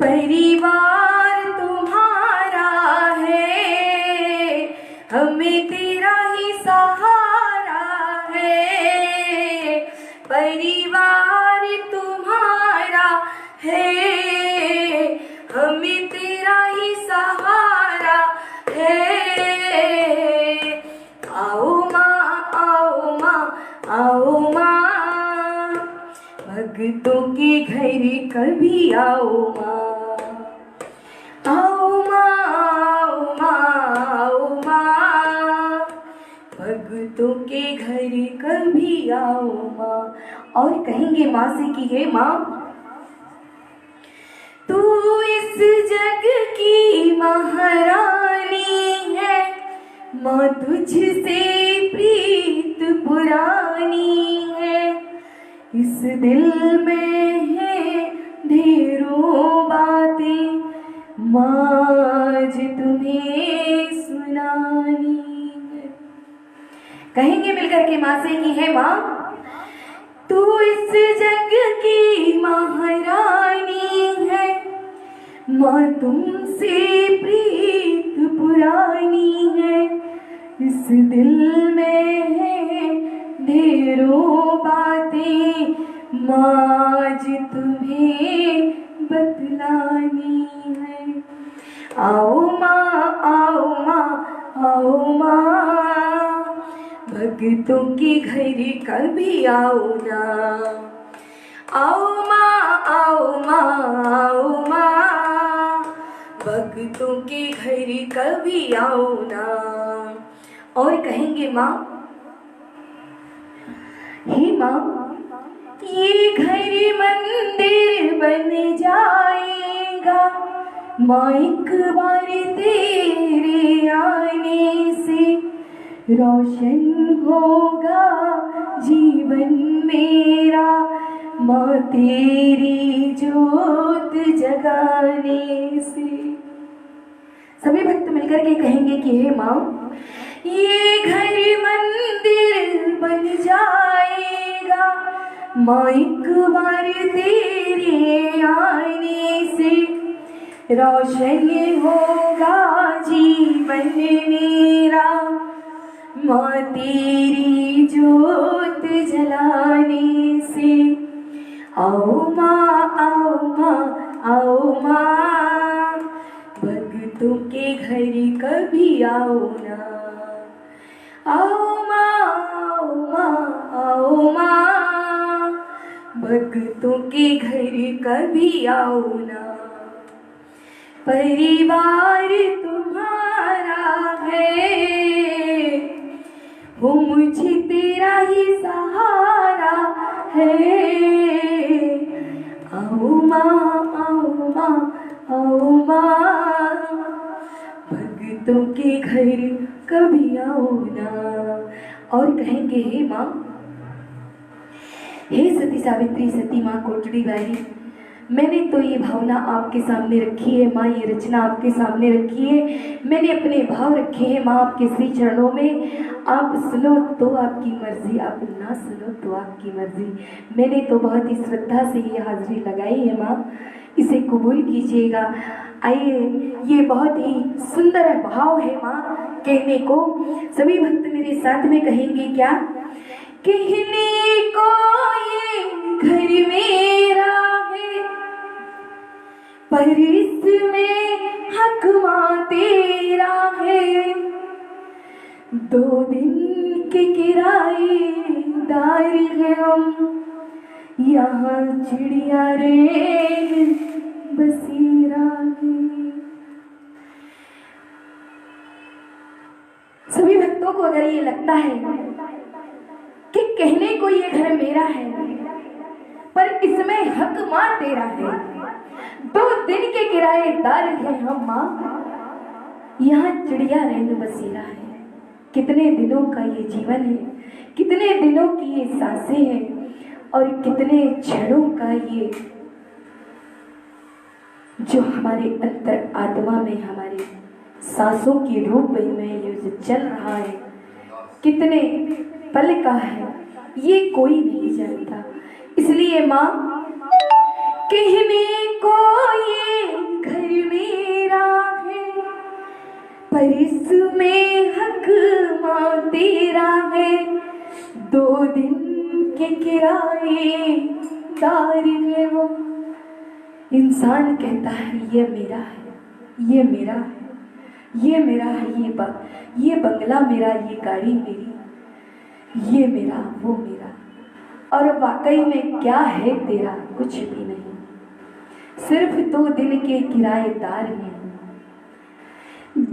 परिवार तुम्हारा है, हमें तेरा ही सहारा है। परिवार तुम्हारा है, हमें तेरा ही सहारा है। आओ माँ, आओ माँ, आओ माँ, भक्तों के घर कभी आओ माँ। आओ माँ, आओ माँ, आओ माँ, भक्तों के घर कभी आओ माँ। और कहेंगे माँ से कि हे माँ, तू इस जग की महारानी है। माँ तुझसे प्रीत पुरानी है, इस दिल में है ढेरों बातें, माँ आज तुम्हें सुनानी है। कहेंगे मिलकर के माँ से कि है माँ, तू इस जग की महारानी है। माँ तुमसे प्रीत पुरानी है, इस दिल में है ढेरों बातें, माँ आज तुम्हें बतलानी है। आओ माँ, आओ माँ, आओ माँ, भक्तों के घर कभी आओ ना। आओ माँ, आओ माँ, आओ माँ, भक्तों के घर कभी आओ ना। और कहेंगे माँ, हे माँ, ये घर मंदिर बन जाएगा। माँ एक बार तेरे आने से रोशन होगा जीवन मेरा। माँ तेरी जोत जगाने से। सभी भक्त मिलकर के कहेंगे कि हे माँ, ये घर मंदिर बन जाएगा। माँ एक बार तेरे आने से रोशन होगा जीवन मेरा। माँ तेरी जोत जलाने से। आओ माँ, आओ माँ, आओ माँ, भक्तों के घर कभी आओ ना। आओ माँ, आओ माँ, आओ माँ, भक्तों के घर कभी आओ ना। परिवार तुम्हारा है, वो मुझे तेरा ही सहारा है। आओ माँ, आओ माँ, आओ माँ, भक्तों के घर कभी आओ ना। और कहेंगे हे माँ, हे सती सावित्री, सती माँ कोटड़ी वाली, मैंने तो ये भावना आपके सामने रखी है माँ, ये रचना आपके सामने रखी है, मैंने अपने भाव रखे हैं माँ आपके श्री चरणों में। आप सुनो तो आपकी मर्जी, आप ना सुनो तो आपकी मर्जी। मैंने तो बहुत ही श्रद्धा से ये हाजिरी लगाई है माँ, इसे कबूल कीजिएगा। आइए, ये बहुत ही सुंदर भाव है माँ कहने को। सभी भक्त मेरे साथ में कहेंगे क्या? कहने को ये घर मेरा है, पर इसमें हक माँ तेरा है। 2 दिन के किराएदार हैं हम, यहाँ चिड़िया रे बसेरा है। सभी भक्तों को अगर ये लगता है कि कहने को ये घर मेरा है पर इसमें हक माँ तेरा है, 2 दिन के किराएदार हैं हम माँ, यहाँ चिड़िया रैन बसेरा है। कितने दिनों का ये जीवन है, कितने दिनों की ये सांसें हैं, और कितने क्षणों का ये जो हमारे अंतर आत्मा में, हमारे सांसों के रूप में ये जो चल रहा है, कितने पल का है ये कोई नहीं जानता। इसलिए माँ, कहने को ये घर मेरा है, पर इसमें हक माँ तेरा है। 2 दिन के किराएदार है वो। इंसान कहता है ये मेरा है, ये मेरा है, ये मेरा है, ये बंगला मेरा, ये गाड़ी मेरी, ये मेरा, वो मेरा। और वाकई में क्या है तेरा? कुछ भी नहीं, सिर्फ 2 दिन के किराएदार हैं।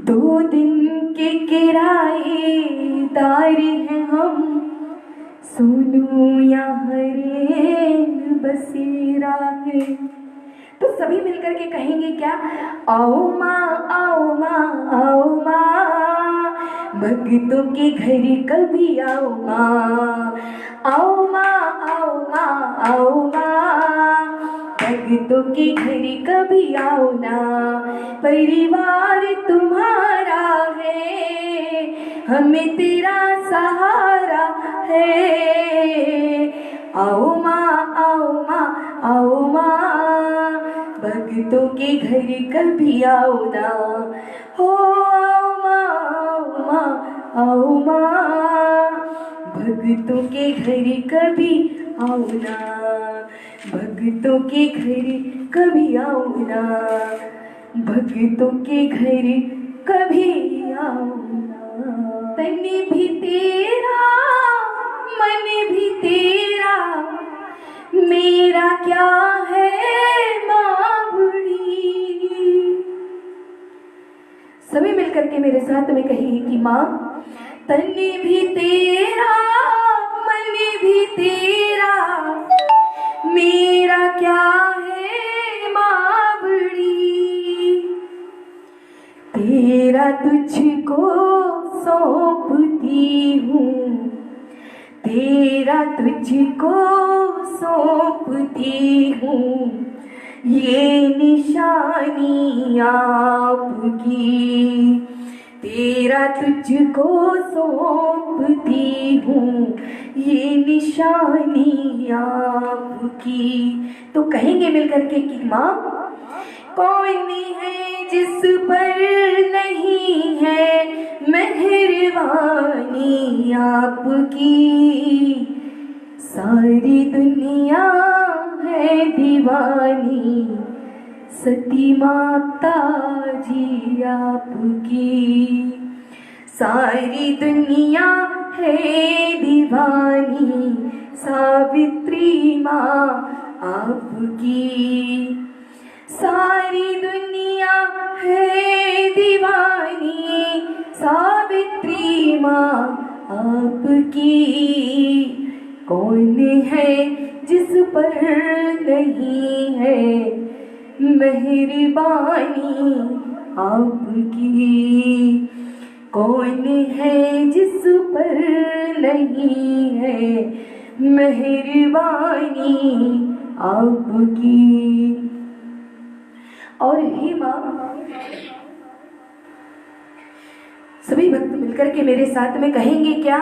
2 दिन के किराएदार हैं हम, सोनू यहाँ रेन बसेरा है। तो सभी मिलकर के कहेंगे क्या? आओ माँ, आओ माँ, आओ माँ, भक्तों के घर कभी आओ माँ। आओ माँ, आओ माँ, आओ माँ, भक्तों के घर कभी आओ ना। परिवार तुम्हारा है, हमें तेरा सहारा है। आओ माँ, आओ माँ, आओ माँ, भक्तों के घर कभी आओ ना। हो आओ माँ, आओ माँ, आओ माँ, भक्तों के घर कभी आओ ना। भक्तों के घर कभी आओ ना, भक्तों के घर कभी आओ ना। तन भी तेरा, मन भी तेरा, मेरा क्या है माँ बड़ी। सभी मिलकर के मेरे साथ में कहिए कि माँ, तन भी तेरा, मन भी तेरा, मेरा क्या है माँ बड़ी। तेरा तुझको सौंपती हूँ, तेरा तुझको सौंपती हूँ, ये निशानी आपकी। तेरा तुझको सौंपती हूँ, ये निशानी आपकी। तो कहेंगे मिलकर के कि माँ, कौन है जिस पर नहीं है मेहरबानी आपकी। सारी दुनिया है दीवानी सती माता जी आपकी। सारी दुनिया है दीवानी सावित्री माँ आपकी। सारी दुनिया है दीवानी सावित्री माँ आपकी। कौन है जिस पर नहीं है मेहरबानी आपकी। कौन है जिस पर नहीं है मेहरबानी आपकी। और हे माँ, सभी भक्त मिलकर के मेरे साथ में कहेंगे क्या?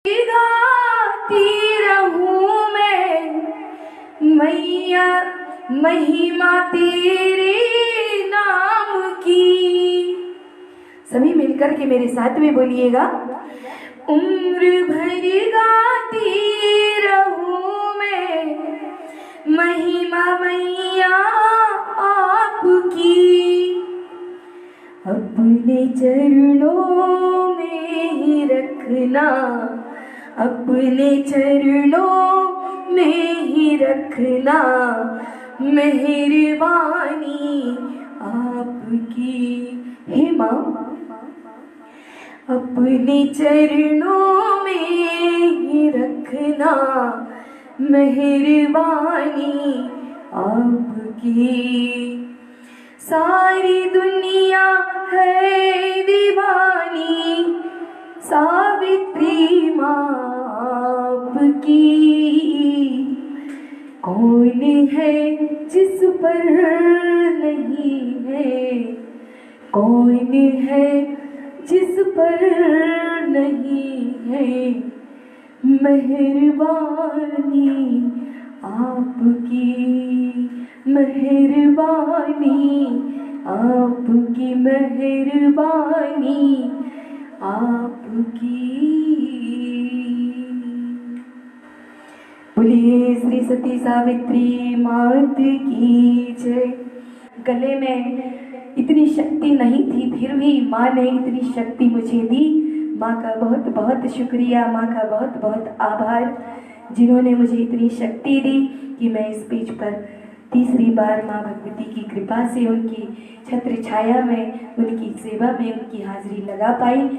गाती रहूं मैं मैया महिमा तेरे नाम की। सभी मिलकर के मेरे साथ में बोलिएगा, उम्र भर गाती रहूं मैं महिमा मैया आपकी। अपने चरणों में ही रखना, अपने चरणों में ही रखना मेहरबानी आपकी। हे माँ, अपने चरणों में ही रखना मेहरबानी आपकी। सारी दुनिया है दीवानी सावित्री माँ आपकी। कौन है जिस पर नहीं है, कौन है जिस पर नहीं है मेहरबानी आपकी। मेहरबानी आपकी, मेहरबानी आपकी। बोलिए श्री सती सावित्री मात की जय। गले में इतनी शक्ति नहीं थी, फिर भी माँ ने इतनी शक्ति मुझे दी। माँ का बहुत बहुत शुक्रिया, माँ का बहुत बहुत आभार, जिन्होंने मुझे इतनी शक्ति दी कि मैं इस पेज पर तीसरी बार माँ भगवती की कृपा से उनकी छत्र छाया में, उनकी सेवा में उनकी हाजिरी लगा पाई।